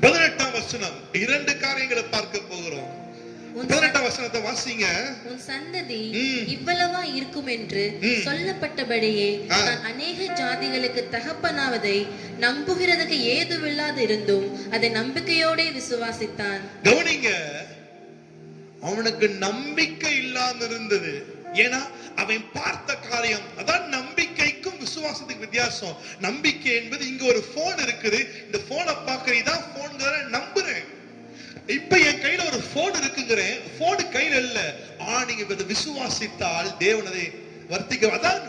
[SPEAKER 4] 18ஆம் வசனம். 2 காரியங்களை பார்க்க போகிறோம். 18ஆம் வசனத்தை வாசிங்க. உன் சந்ததி இவ்வளவா இருக்கும் என்று சொல்லப்பட்டபடியே நான் அநேக ஜாதிகளுக்கு தகப்பனாவதை நம்புகிறதுக்கு ஏதுவில்லாது இருந்தும் அதை நம்பிக்கையோட விசுவாசித்தான். கவனிங்க, அவனுக்கு நம்பிக்கை இல்லாம இருந்தது. ஏன்னா அவன் பார்த்த காரியம் அதான். நம்பிக்கைக்கும் விசுவாசத்துக்கு வித்தியாசம். நம்பிக்கை என்பது, இங்க ஒரு போன் இருக்குது, இந்த போனை பார்க்கற, இதான் போன்ங்கற நம்புறேன். இப்ப என் கையில ஒரு போன் இருக்குங்கிறேன், போன் கையில இல்ல. நீங்க விசுவாசித்தால் தேவன் அதை வர்த்திக்க. அதான்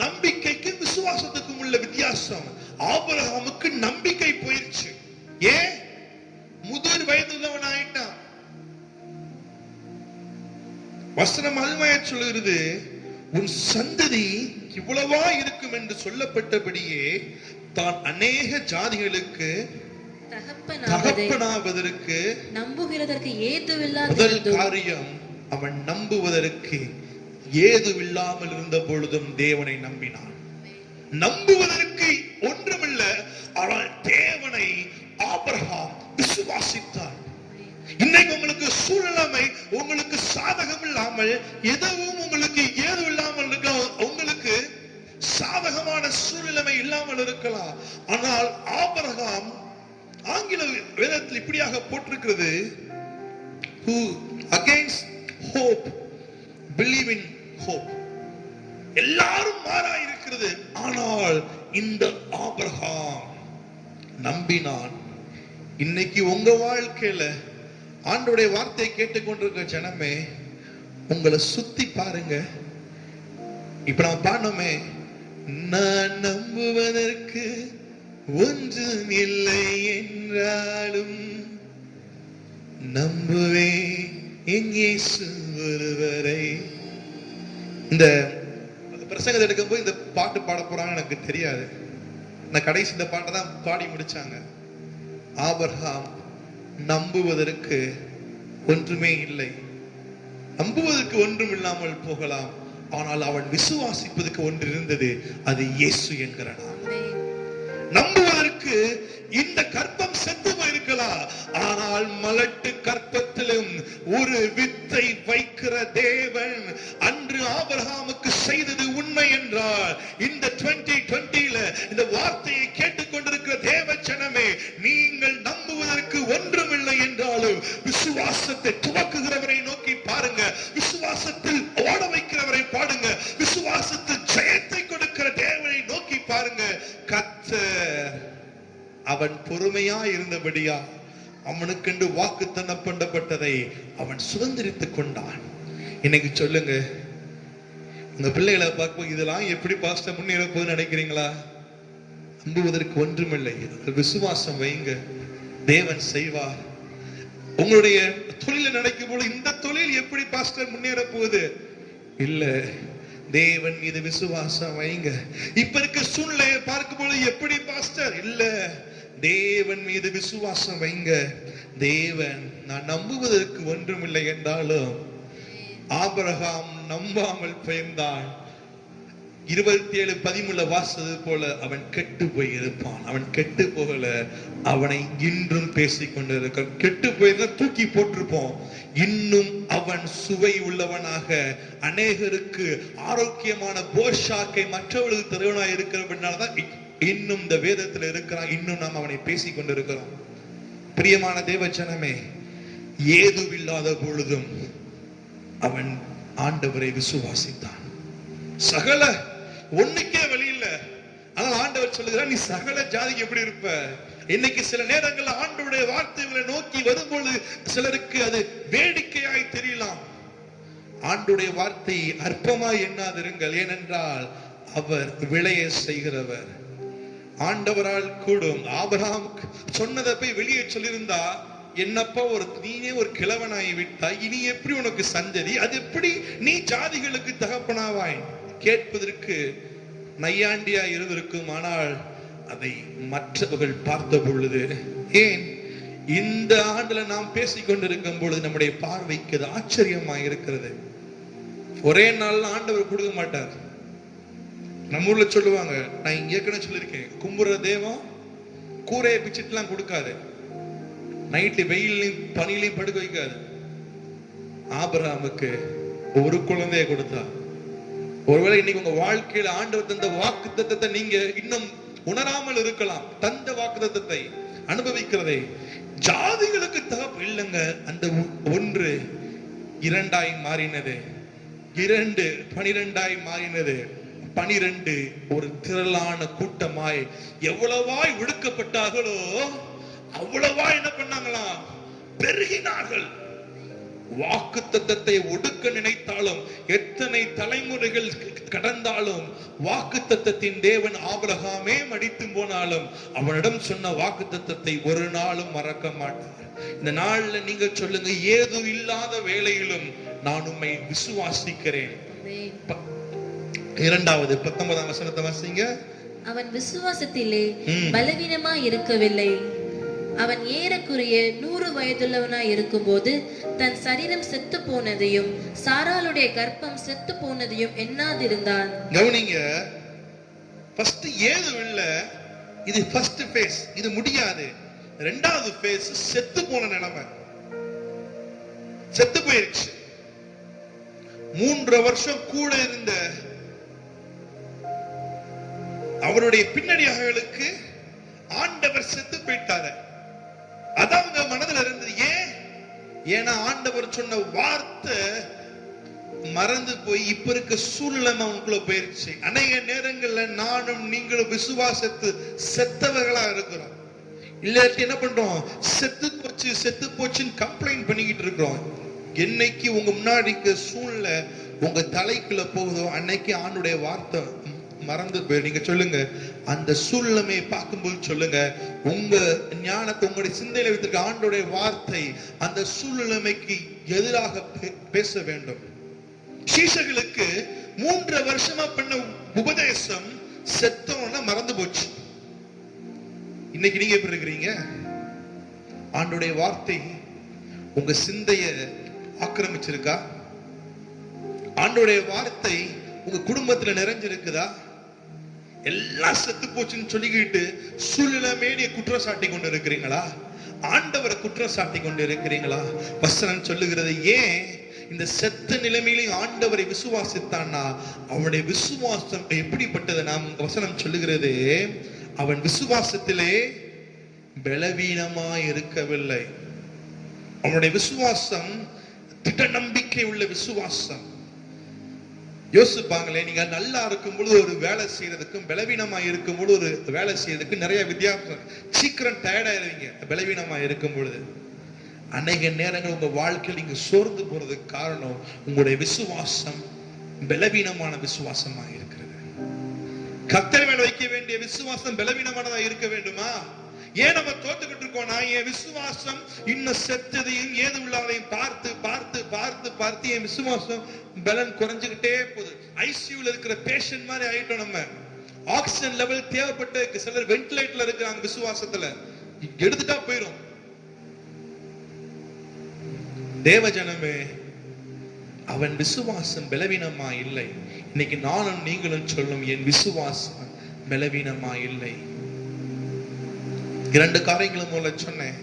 [SPEAKER 4] நம்பிக்கைக்கு விசுவாசத்துக்கும் உள்ள வித்தியாசம். ஆபிரகாமுக்கு நம்பிக்கை போயிடுச்சு. ஏன்? முதிர் வயதுள்ளவன் ஆயிட்டான். வசனம் அல்மையா சொல்லுகிறது, உன் சந்ததி இவ்வளவா இருக்கும் என்று சொல்லப்பட்டபடியே தான் அநேக ஜாதிகளுக்கு தகப்பனாவதற்கு நம்புகிறதற்கு ஏதுவில்லாத. முதல் காரியம், அவன் நம்புவதற்கு ஏதுவில்லாமல் இருந்த பொழுதும் தேவனை நம்பினான். நம்புவதற்கு ஒன்றுமில்ல, ஆனால் தேவனை ஆபிரகாம் விசுவாசித்தார். இன்னைக்கு உங்களுக்கு சூழ்நிலை உங்களுக்கு சாதகம் இல்லாமல், எதுவும் உங்களுக்கு ஏது இல்லாமல் இருக்கலாம், உங்களுக்கு சாதகமான சூழ்நிலை இல்லாமல் இருக்கலாம். ஆனால் ஆபிரகாம், ஆங்கில வேதத்தில் இப்படியாக போட்டிருக்கிறது, who against hope believe in hope. எல்லாரும் மாறா இருக்கிறது, ஆனால் இந்த ஆபிரகாம் நம்பினான். இன்னைக்கு உங்க வாழ்க்கையில ஆண்டவருடைய வார்த்தையை கேட்டுக்கொண்டிருக்க ஜனமே, உங்களை சுத்தி பாருங்க. இப்ப நம்ம பாடணுமே, நான் நம்புவதற்கு ஒன்றும் இல்லை என்றாலும் நம்புவேன் என் இயேசு ஒருவரை. இந்த பிரசங்கத்தை எடுக்கும்போது இந்த பாட்டு பாட போறாங்க எனக்கு தெரியாது. நான் கடைசி இந்த பாட்டை தான் பாடி முடிச்சாங்க. ஆபிரகாம் நம்புவதற்கு ஒன்றுமே இல்லை, நம்புவதற்கு ஒன்றும் இல்லாமல் போகலாம், ஆனால் அவன் விசுவாசிப்பதற்கு ஒன்று இருந்தது, அது இயேசு என்கிற நாமம். நம்புவதற்கு இந்த கற்பம் செத்து போயிருக்கலாம், ஆனால் மலட்டு கற்பத்திலும் ஒரு வித்தை வைக்கிற தேவன் அன்று ஆபிரகாமுக்கு செய்தது உண்மை என்றால், இந்த 2020ல இந்த வார்த்தையை கேட்டுக்கொண்டிருக்கிற தேவ ஜனமே, நீங்கள் நம்புவதற்கு ஒன்றுமில்லை என்றாலும் விசுவாசத்தை துவக்குகிறவரை நோக்கி பாருங்க, விசுவாசத்தில் ஓட வைக்கிறவரை பாடுங்க, விசுவாசத்தில் ஜெயத்தை கொடுக்கிற தேவனை நோக்கி பாருங்க. கர்த்தர் அவன் பொறுமையா இருந்தபடியா அவனுக்கென்று வாக்கு பண்ணப்பட்டதை அவன் சுதந்திரித்துக் கொண்டான். இன்னைக்கு சொல்லுங்க, உங்க பிள்ளைகளை பார்க்கும், இதெல்லாம் எப்படி பாஸ்டர் முன்னேற போகுதுன்னு நினைக்கிறீங்களா? நம்புவதற்கு ஒன்றுமில்லை, விசுவாசம் வைங்க, தேவன் செய்வார். உங்களுடைய தொழில நினைக்கும் போது, இந்த தொழில் எப்படி பாஸ்டர் முன்னேற போகுது? இல்ல, தேவன் மீது விசுவாசம் வைங்க. இப்ப இருக்க சூழ்நிலையை பார்க்கும் போது எப்படி பாஸ்டர்? இல்ல, தேவன் மீது விசுவாசம் வைங்க. தேவன், நான் நம்புவதற்கு ஒன்றுமில்லை என்றாலும் ஆபிரகாம் நம்பாமல் பயந்தான். 27:13 வாசது போல அவன் கெட்டு போய் இருப்பான். அவன் கெட்டு போகல, அவனை இன்றும் பேசிக் கொண்டிருக்க. கெட்டு போயிருந்தா தூக்கி போட்டிருப்போம். இன்னும் அவன் சுவை உள்ளவனாக அநேகருக்கு ஆரோக்கியமான போஷாக்கை மற்றவர்களுக்கு தருவனாக இருக்கிறபடினால்தான் இன்னும் இந்த வேதத்தில் இருக்கிறான். இன்னும் நாம் அவனை பேசிக் கொண்டிருக்கிறோம். பிரியமான தேவ ஜனமே, ஏதுவில்லாத பொழுதும் அவன் ஆண்டவரை விசுவாசித்தான். சகல ஒண்ணுக்கே வழி இல்ல, ஆனால் ஆண்டவர் சொல்லுகிறார், நீ சகல ஜாதிக்கு எப்படி இருப்ப? இன்னைக்கு சில நேரங்கள்ல ஆண்டவருடைய வார்த்தைகளை நோக்கி வரும்போது சிலருக்கு அது வேடிக்கையாய் தெரியலாம். ஆண்டவருடைய வார்த்தை அற்பமாய் எண்ணாதிருங்கள், ஏனென்றால் அவர் விளைய செய்கிறவர். ஆண்டவரால் கூடும். ஆபிரகாம் சொன்னதை போய் வெளியே சொல்லியிருந்தா, என்னப்பா நீனே ஒரு கிழவனாய் விட்டாய், இனி எப்படி உனக்கு சந்ததி? அது எப்படி நீ ஜாதிகளுக்கு தகப்பனாவாய்? கேட்பதற்கு நையாண்டியா இருந்திருக்கும். ஆனால் அதை மற்றவர்கள் பார்த்த பொழுது, ஏன் இந்த ஆண்டுல நாம் பேசிக் கொண்டிருக்கும் பொழுது நம்முடைய பார்வைக்கு அது ஆச்சரியமாக இருக்கிறது. ஒரே நாள்ல ஆண்டவர் கொடுக்க மாட்டார். நம்ம ஊர்ல சொல்லுவாங்க, நான் இங்க ஏற்கனவே சொல்லியிருக்கேன், கும்புற தெய்வம் கூரையை பிச்சுட்டுலாம் கொடுக்காது, நைட்ல வெயிலையும் பனிலையும் படுக்க வைக்காது. ஆபிரகாமுக்கு ஒரு குழந்தையை கொடுத்தா. ஒருவேளை இன்னைக்கு உங்க வாழ்க்கையில ஆண்டவர் தந்த வாக்குத்தத்தத்தை நீங்க இன்னும் உணராமல் இருக்கலாம். தந்த வாக்குத்தத்தத்தை அனுபவிக்கிறதை ஜாதிகளுக்கு தகப்பு இல்லைங்க. அந்த 1 2 மாறினது, 2 12 மாறினது, 12 ஒரு திரளான கூட்டமாய் எவ்வளவாய் ஒடுக்கப்பட்டார்களோ அவ்வளவா என்ன பண்ணாங்களாம்? பெருகினார்கள். வாக்குத்தத்தத்தை ஒடுக்க நினைத்தாலும், எத்தனை தலைமுறைகள் கடந்தாலும், வாக்குத்தத்தத்தின் தேவன் ஆபிரகாமே மடித்து போனாலும் அவனிடம் சொன்ன வாக்குத்தத்தத்தை ஒரு நாளும் மறக்க மாட்டார். இந்த நாள்ல நீங்க சொல்லுங்க, ஏதோ இல்லாத வேளையிலும் நான் உம்மை விசுவாசிக்கிறேன். 2வது 19ஆம் வசனத்தை வாசிங்க.
[SPEAKER 2] அவன் விசுவாசத்திலே பலவீனமாய் இருக்கவில்லை. அவன் ஏறக்குறைய 100 வயதுள்ளவனாய் இருக்கும்போது தன் சரீரம் செத்து போனதையும் சாராளுடைய கர்ப்பம் செத்து போனதையும் எண்ணாதிருந்தான்.
[SPEAKER 4] கவனிங்க, ஃபர்ஸ்ட் ஏதும் இல்ல, இது ஃபர்ஸ்ட் ஃபேஸ், இது முடியாது. ரெண்டாவது ஃபேஸ் செத்து போன நிலைமை, செத்து போயிருச்சு. 3 வருஷம் கூட இருந்த அவருடைய பின்னணியாளர்களுக்கு ஆண்டவர் செத்து போயிட்டாரு. அதான் அவங்க மனதில் இருந்தது. ஏன்னா ஆண்டவர் சொன்ன வார்த்தை மறந்து போய் இப்ப இருக்க சூழ்நிலை அவங்களுக்குள்ள போயிருச்சு. அநேக நேரங்கள்ல நானும் நீங்களும் விசுவாசத்து செத்தவர்களா இருக்கிறோம். இல்லாட்டி என்ன பண்றோம், செத்து போச்சுன்னு கம்ப்ளைண்ட் பண்ணிக்கிட்டு இருக்கிறோம். என்னைக்கு உங்க முன்னாடி சூழ்நிலை உங்க தலைக்குள்ள போகுதோ அன்னைக்கு ஆண்டுடைய வார்த்தை மறந்து போய் நீங்க சொல்லுங்க, அந்த சூழ்நிலையை பார்க்கும்போது சொல்லுங்க, உங்க ஞானத்தை உங்களுடைய சிந்தையில வைத்திருக்க ஆண்டோடைய வார்த்தை அந்த சூழ்நிலைமைக்கு எதிராக பேச வேண்டும். சீஷர்களுக்கு 3 வருஷமா பண்ண உபதேசம் செத்தவன மறந்து போச்சு. இன்னைக்கு நீங்க எப்படி இருக்கிறீங்க? ஆண்டோடைய வார்த்தை உங்க சிந்தைய ஆக்கிரமிச்சிருக்கா? ஆண்டோடைய வார்த்தை உங்க குடும்பத்துல நிறைஞ்சிருக்குதா? எல்லாம் செத்து போச்சுன்னு சொல்லிக்கிட்டு சூழ்நிலைமே நீ குற்றம் சாட்டி கொண்டு இருக்கிறீங்களா? ஆண்டவரை குற்றம் சாட்டி கொண்டு இருக்கிறீங்களா? வசனம் சொல்லுகிறது, ஏன் இந்த செத்த நிலைமையிலும் ஆண்டவரை விசுவாசித்தான்னா அவனுடைய விசுவாசம் எப்படிப்பட்டது? நாம் வசனம் சொல்லுகிறது, அவன் விசுவாசத்திலே பலவீனமா இருக்கவில்லை. அவனுடைய விசுவாசம் திட நம்பிக்கை உள்ள விசுவாசம். யோசிப்பாங்களே, நீங்க நல்லா இருக்கும் பொழுது ஒரு வேலை செய்யறதுக்கும் பலவீனமா இருக்கும் பொழுது ஒரு வேலை செய்யறதுக்கு நிறைய வித்தியாசம். சீக்கிரம் டயர்ட் ஆயிருவீங்க பலவீனமா இருக்கும் பொழுது. அநேக நேரங்கள் உங்க வாழ்க்கையில் நீங்க சோர்ந்து போறதுக்கு காரணம் உங்களுடைய விசுவாசம் பலவீனமான விசுவாசமா இருக்கிறது. கர்த்தர் மேல வைக்க வேண்டிய விசுவாசம் பலவீனமானதா இருக்க வேண்டுமா? ஏன் நம்ம தோத்துக்கிட்டு இருக்கோம்னா, என் விசுவாசம் இன்னும் செத்ததையும் ஏது உள்ளாதையும் பார்த்து பார்த்து பார்த்து பார்த்து என் விசுவாசம் பலன் குறைஞ்சுக்கிட்டே போகுது. ஐசியூல இருக்கிற பேஷண்ட் மாதிரி ஆயிட்டோம். நம்ம ஆக்சிஜன் லெவல் தேவைப்பட்ட சிலர் வென்டிலேட்டர்ல இருக்கிறாங்க, விசுவாசத்துல எடுத்துட்டா போயிடும். தேவஜனமே, அவன் விசுவாசம் பலவீனமா இல்லை. இன்னைக்கு நானும் நீங்களும் சொல்லும், என் விசுவாசம் பலவீனமா இல்லை. 2 காரியங்களும் மூல சொன்னேன்.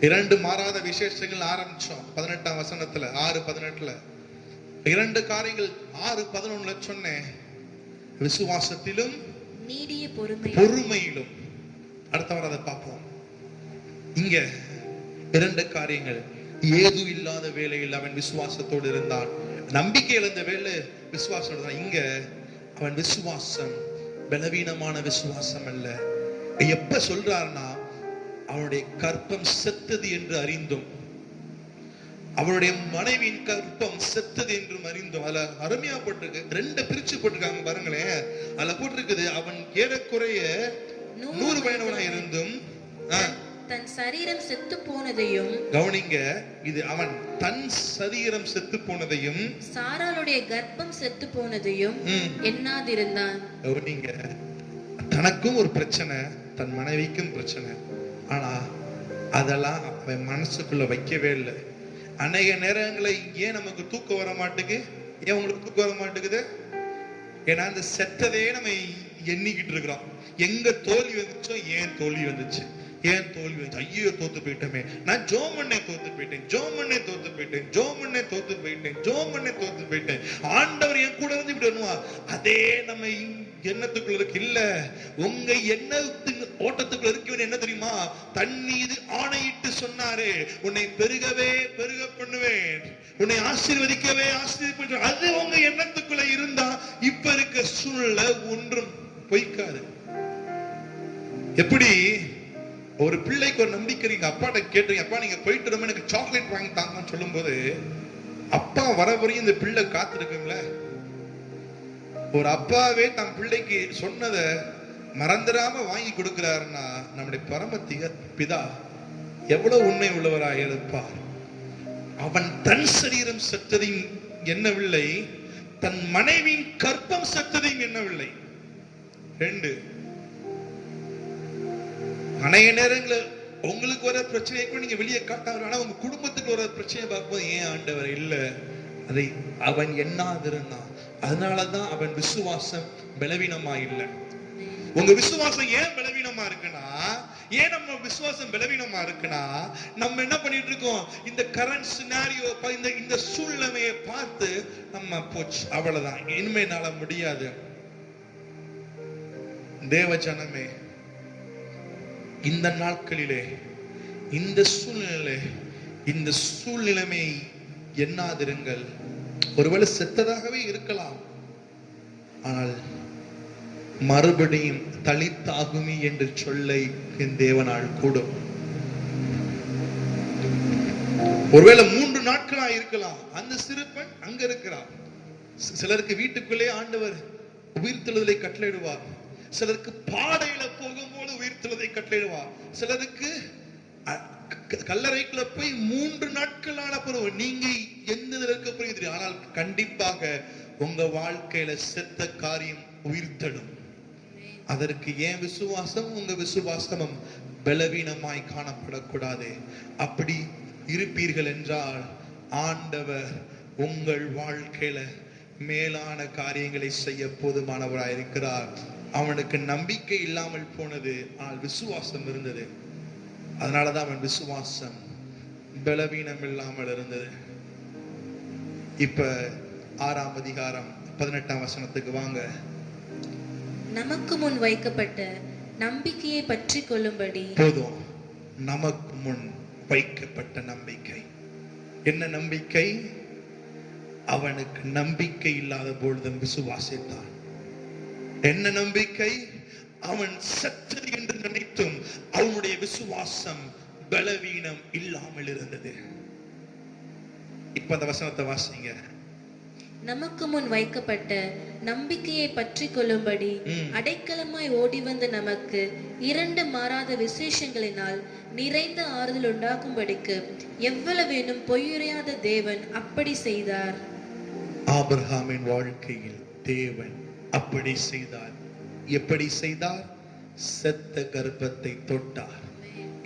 [SPEAKER 4] 2 மாறாத விசேஷங்கள் ஆரம்பிச்சோம் 18ஆம் வசனத்துல 6:18. 2 காரியங்கள் 6:11 சொன்னேன். விசுவாசத்திலும்
[SPEAKER 2] நீடிய
[SPEAKER 4] பொறுமையிலும். அடுத்த வாரம் அதை பார்ப்போம். இங்க 2 காரியங்கள். ஏது இல்லாத வேளையில் அவன் விசுவாசத்தோடு இருந்தான். நம்பிக்கை இழந்த வேலை விசுவாசத்தோடு தான். இங்க அவன் விசுவாசம் பலவீனமான விசுவாசம் அல்ல. எப்ப சொல்றாருன்னா, அவனுடைய கற்பம் செத்தது என்று அறிந்தும், அவனுடைய மனைவியின் கற்பம் செத்தது என்றும் அறிந்தும். அதுல அருமையா போட்டிருக்கு, 2 பிரிச்சு போட்டிருக்காங்க பாருங்களேன். அதுல போட்டிருக்குது, அவன் ஏறக்குறைய 100 வயதவனாய் இருந்தும்
[SPEAKER 2] தன் சரீரம் செத்து போனதையும்.
[SPEAKER 4] கவனிங்க, இது அவன் தன் சரீரம் செத்து போனதையும்
[SPEAKER 2] சாராளுடைய கர்ப்பம் செத்து போனதையும் எண்ணாதிருந்தான்.
[SPEAKER 4] கவனிங்க, தனக்கும் ஒரு பிரச்சனை, தன் மனைவிக்கும் பிரச்சனை. ஆனா அதெல்லாம் அவன் மனசுக்குள்ள வைக்கவே இல்லை. அநேக நேரங்களை ஏன் நமக்கு தூக்கம் வர மாட்டேங்குது? ஏன் உங்களுக்கு தூக்கம் வர மாட்டேங்குது? ஏன்னா அந்த செத்ததே நம்ம எண்ணிக்கிட்டு இருக்கிறோம். எங்க தோல்வி வந்துச்சோ, ஏன் தோல்வி வந்துச்சு, ஏன் தோல்வி வந்து, ஐயோ தோத்து போயிட்டோமே, நான் ஜோமண்ணே தோத்து போயிட்டேன், ஜோமண்ணே தோத்து போயிட்டேன், ஜோமண்ணே தோத்து போயிட்டேன், ஜோமண்ணே தோத்து போயிட்டேன். ஆண்டவர் என் கூட வந்து இப்படி வருவா. அதே நம்ம எண்ணத்துக்குள்ள இருக்கு. இல்ல, உங்க எண்ணத்தின் ஓட்டத்துக்குள்ள இருக்க என்ன தெரியுமா? தண்ணீர் ஆணையிட்டு சொன்னாரு, உன்னை பெருகவே பெருக பண்ணுவேன், உன்னை ஆசீர்வதிக்கவே ஆசீர்வதிப்பேன். அது உங்க எண்ணத்துக்குள்ள இருந்தா இப்ப இருக்க சூழ்நிலை ஒன்றும் பொய்க்காது. எப்படி ஒரு பிள்ளைக்கு ஒரு நம்பிக்கை, நீங்க அப்பாட்ட கேட்டீங்க, அப்பா நீங்க போயிட்டு ரொம்ப எனக்கு சாக்லேட் வாங்கி தாங்கன்னு சொல்லும் போது அப்பா வர வரையும் இந்த பிள்ளை காத்திருக்குங்களே. ஒரு அப்பாவே தன் பிள்ளைக்கு சொன்னதை மறந்துடாம வாங்கி கொடுக்கிறாருன்னா நம்முடைய பரமத்திய பிதா எவ்வளவு உண்மை உள்ளவராக இருப்பார். அவன் தன் சரீரம் செத்ததையும் எண்ணவில்லை, தன் மனைவியின் கற்பம் செத்ததையும் எண்ணவில்லை. 2 அநேக நேரங்களில் உங்களுக்கு வர பிரச்சனையை கூட நீங்க வெளியே காட்டாங்க. ஆனா உங்க குடும்பத்துக்கு வர பிரச்சனையை பார்க்கும்போது, ஏன் ஆண்டவர் இல்ல, அதை அவன் எண்ணாதிருந்தான். அதனாலதான் அவன் விசுவாசம் பலவீனமா இல்லை. உங்க விசுவாசம் ஏன் பலவீனமா இருக்குன்னா, ஏன் நம்ம விசுவாசம் பலவீனமா இருக்குன்னா, நம்ம என்ன பண்ணிட்டு இருக்கோம், இந்த கரண்ட் சினாரியோ, இந்த சூழ்நிலையை பார்த்து நம்ம போச்சு, அவ்வளவுதான், இனிமே என்னால முடியாது. தேவ ஜனமே, இந்த நாட்களிலே, இந்த சூழ்நிலைமை எண்ணாதிருங்கள். ஒருவேளை செத்ததாகவே இருக்கலாம், ஆனால் மறுபடியும் தளித்தாகுமி என்று சொல்லை என் தேவனால் கூடும். ஒருவேளை 3 நாட்களா இருக்கலாம், அந்த சிறுப்பன் அங்க இருக்கிறார். சிலருக்கு வீட்டுக்குள்ளே ஆண்டவர் உயிர்த்தெழுதலை கட்டளையிடுவார், சிலருக்கு பாடையில போகும்போது உயிர்த்தெழுதலை கட்டளையிடுவார், சிலருக்கு கல்லறைக்குள்ள போய் 3 நாட்களான பிறகு நீங்க எந்த இருக்க போறீங்க. ஆனால் கண்டிப்பாக உங்க வாழ்க்கையில செத்த காரியம் உயிர்த்தெழும். அதற்கு ஏன் விசுவாசம், உங்க விசுவாசமும் பலவீனமாய் காணப்படக்கூடாது. அப்படி இருப்பீர்கள் என்றால் ஆண்டவர் உங்கள் வாழ்க்கையில மேலான காரியங்களை செய்ய போதுமானவராய் இருக்கிறார். அவனுக்கு நம்பிக்கை இல்லாமல் போனது, ஆனால் விசுவாசம் இருந்தது. அதனாலதான் அவன் விசுவாசம் பலவீனம் இல்லாமல் இருந்தது. இப்ப 6ஆம் அதிகாரம் 18ஆம் வசனத்துக்கு வாங்க.
[SPEAKER 2] நமக்கு முன் வைக்கப்பட்ட நம்பிக்கையை பற்றி கொள்ளும்படி.
[SPEAKER 4] போதும், நமக்கு முன் வைக்கப்பட்ட நம்பிக்கை. என்ன நம்பிக்கை? அவனுக்கு நம்பிக்கை இல்லாத பொழுதும் விசுவாசித்தான். என்ன நம்பிக்கை? அவன் சத்தது என்று நினைத்தும் அவனுடைய விசுவாசம் பலவீனம் இல்லாமல் இருந்தது. இப்ப அந்த வசனத்தை வாசிங்க.
[SPEAKER 2] நமக்கு முன் வைக்கப்பட்ட நம்பிக்கையை பற்றி கொள்ளும்படி அடைக்கலமாய் ஓடி வந்த நமக்கு 2 மாறாத விசேஷங்களினால் நிறைந்த ஆறுதல் உண்டாக்கும்படிக்கு எவ்வளவேனும் பொய்யுரையாத தேவன் அப்படி செய்தார்.
[SPEAKER 4] ஆபிரகாமின் வாழ்க்கையில் தேவன் அப்படி செய்தார். எப்படி செய்தார்? செத்த கர்ப்பத்தை தொட்டார்.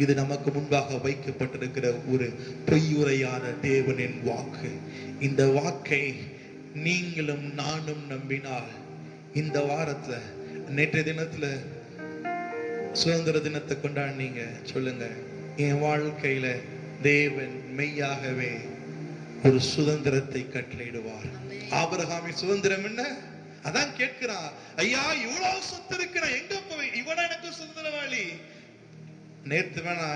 [SPEAKER 4] இது நமக்கு முன்பாக வைக்கப்பட்டிருக்கிற ஒரு பொய்யுரையாத தேவனின் வாக்கு. இந்த வாக்கை நீங்களும் நானும் நம்பினால், இந்த வாரத்துல, நேற்றைய தினத்துல சுதந்திர தினத்தை கொண்டாடினீங்க, சொல்லுங்க, என் வாழ்க்கையில தேவன் மெய்யாகவே ஒரு சுதந்திரத்தை கட்டளையிடுவார். ஆபிரகாமின் சுதந்திரம் என்ன? அதான் கேட்கிறான், ஐயா இவ்வளவு சொத்து இருக்கு, நான் எங்க போவேன்? இவனா எனக்கு சுதந்திரவாளி. நேத்து வேணா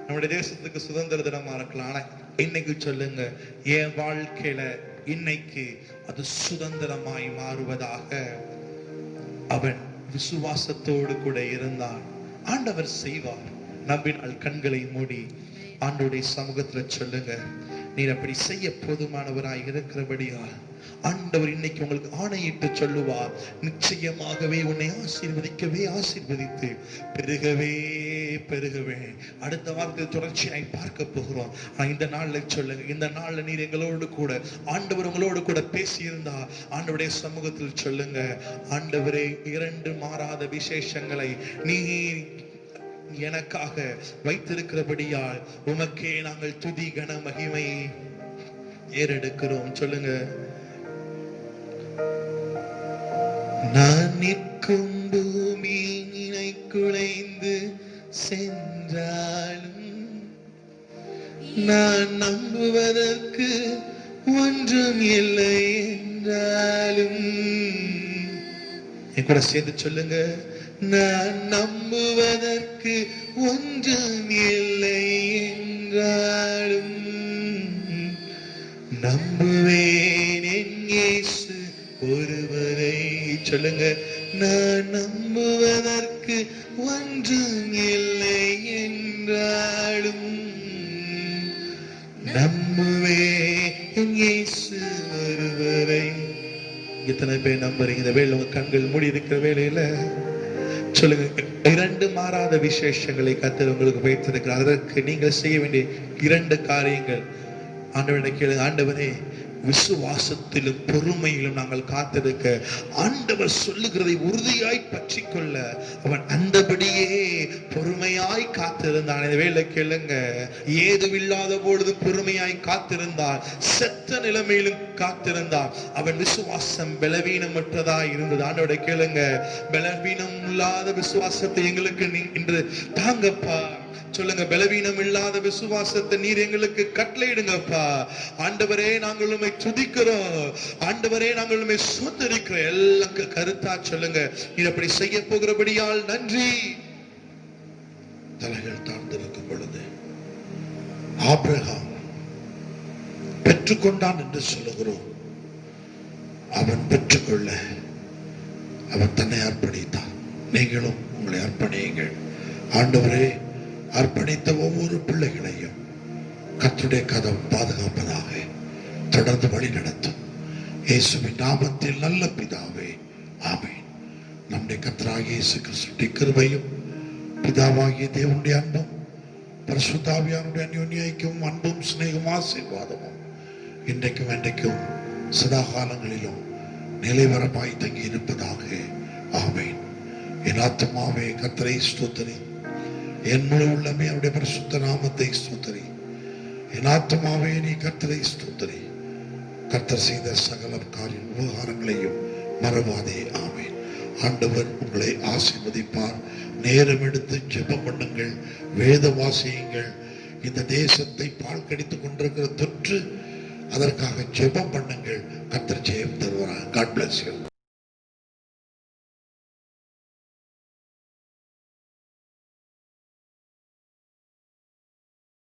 [SPEAKER 4] நம்முடைய தேசத்துக்கு சுதந்திர தினமா இருக்கலாம், ஆனா இன்னைக்கு சொல்லுங்க, என் வாழ்க்கையில இன்னைக்கு அது சுதந்திரமாய் மாறுவதாக. அவன் விசுவாசத்தோடு கூட இருந்தான். ஆண்டவர் செய்வார். நம்பினால் கண்களை மூடி ஆண்டவருடைய சமூகத்துல சொல்லுங்க, நீர் அப்படி செய்ய போதுமானவராய் இருக்கிறபடியால் ஆண்டவர் இன்னைக்கு உங்களுக்கு ஆணையிட்டு சொல்லுவார், நிச்சயமாகவே உன்னை ஆசீர்வதிக்கவே ஆசீர்வதித்து பெருகவே பெருகவே. அடுத்த வாரத்தில் தொடர்ச்சியாய் பார்க்க போகிறோம். இந்த நாள்ல சொல்லுங்க, இந்த நாள்ல நீர் எங்களோடு கூட, ஆண்டவர் உங்களோடு கூட பேசியிருந்தா ஆண்டவருடைய சமூகத்தில் சொல்லுங்க, ஆண்டவரே 2 மாறாத விசேஷங்களை நீர் எனக்காக வைத்திருக்கிறபடியால் உமக்கே நாங்கள் துதி கன மகிமை ஏறெடுக்கிறோம். சொல்லுங்க, நான் நிற்கும் பூமி நினை குலைந்து சென்றாலும், நான் நம்புவதற்கு ஒன்றும் இல்லை என்றாலும், என் கூட சேர்ந்து சொல்லுங்க, நான் நம்புவதற்கு ஒன்றும் இல்லை என்றாலும் நம்புவேன் என் இயேசு ஒருவரை. சொல்லுங்க, நான் நம்புவதற்கு ஒன்றும் இல்லை என்றாலும் நம்புவேன் என் இயேசு ஒருவரை. எத்தனை பேர் நம்புறீங்க? இந்த வேளை உங்க கண்கள் மூடி இருக்கிற வேளையில சொல்லுங்க, 2 மாறாத விசேஷங்களை கர்த்தர் உங்களுக்கு வைத்திருக்கிறார். அதற்கு நீங்கள் செய்ய வேண்டிய 2 காரியங்கள். ஆண்டவரை கேளுங்க, ஆண்டவரே விசுவாசத்திலும் பொறுமையிலும் நாங்கள் காத்திருக்க, ஆண்டவர் சொல்லுகிறதை உறுதியாய் பற்றி கொள்ள அவன் அந்தபடியே பொறுமையாய் காத்திருந்தான். இந்த வேளை கேளுங்க, ஏதுமில்லாத பொழுது பொறுமையாய் காத்திருந்தார், செத்த நிலைமையிலும் காத்திருந்தார். அவன் விசுவாசம் பலவீனமற்றதாய் இருந்தது. ஆண்டவரை கேளுங்க, பலவீனம் இல்லாத விசுவாசத்தை எங்களுக்கு இன்று தாங்கப்பா. சொல்லுங்க, பலவீனம் இல்லாத விசுவாசத்தை நீர் எங்களுக்கு கட்டளையிடுங்கப்பா. ஆண்டவரே, நாங்கள் உம்மை துதிக்கிறோம். ஆண்டவரே, நாங்கள் உம்மை ஸ்தோத்திரிக்கிறோம். எல்லாம் கருத்தா சொல்லுங்க, நீர் அப்படி செய்ய போகிறபடியால் நன்றி.
[SPEAKER 3] தலைகள் தாழ்ந்திருக்கும் பொழுது ஆபிரகாம் பெற்றுக்கொண்டான் என்று சொல்லுகிறோம். அவன் பெற்றுக்கொள்ள அவன் தன்னை அர்ப்பணித்தான். நீங்களும் உங்களை அர்ப்பணியுங்கள். ஆண்டவரே, அர்ப்பணித்த ஒவ்வொரு பிள்ளைகளையும் கர்த்தருடைய கதம் பாதுகாப்பதாக, தொடர்ந்து வழி நடத்தும். இயேசுவின் நாமத்தில் நல்ல பிதாவே, ஆமென். நம்முடைய கர்த்தராகிய இயேசு கிறிஸ்துவின் கிருபையும் பிதாவாகிய தேவனுடைய அன்பும் பரிசுத்த ஆவியானவருடைய அந்யோன்ய ஐக்கியமும் அன்பும் சிநேகமும் ஆசீர்வாதமும் இன்றைக்கும் என்றைக்கும் சதா காலங்களிலும் நிலைவரமாய் தங்கி இருப்பதாக, ஆமென். என் ஆத்துமாவே கர்த்தரை ஸ்தோத்திரி, என் முழு உள்ளமே அவருடைய பரிசுத்த நாமத்தை ஸ்தோத்திரி. என் ஆத்துமாவே நீ கர்த்தரை ஸ்தோத்திரி. கர்த்தர் செய்த சகல காரிய உபகாரங்களையும் மறவாதே, ஆமென். ஆண்டவர் உங்களை ஆசீர்வதிப்பார். நேரம் எடுத்து ஜெபம் பண்ணுங்கள், வேத வாசியுங்கள். இந்த தேசத்தை பால் கடித்துக் கொண்டிருக்கிற தொற்று, அதற்காக ஜெபம் பண்ணுங்கள். கர்த்தர் ஜெயம் தருவார். God bless you.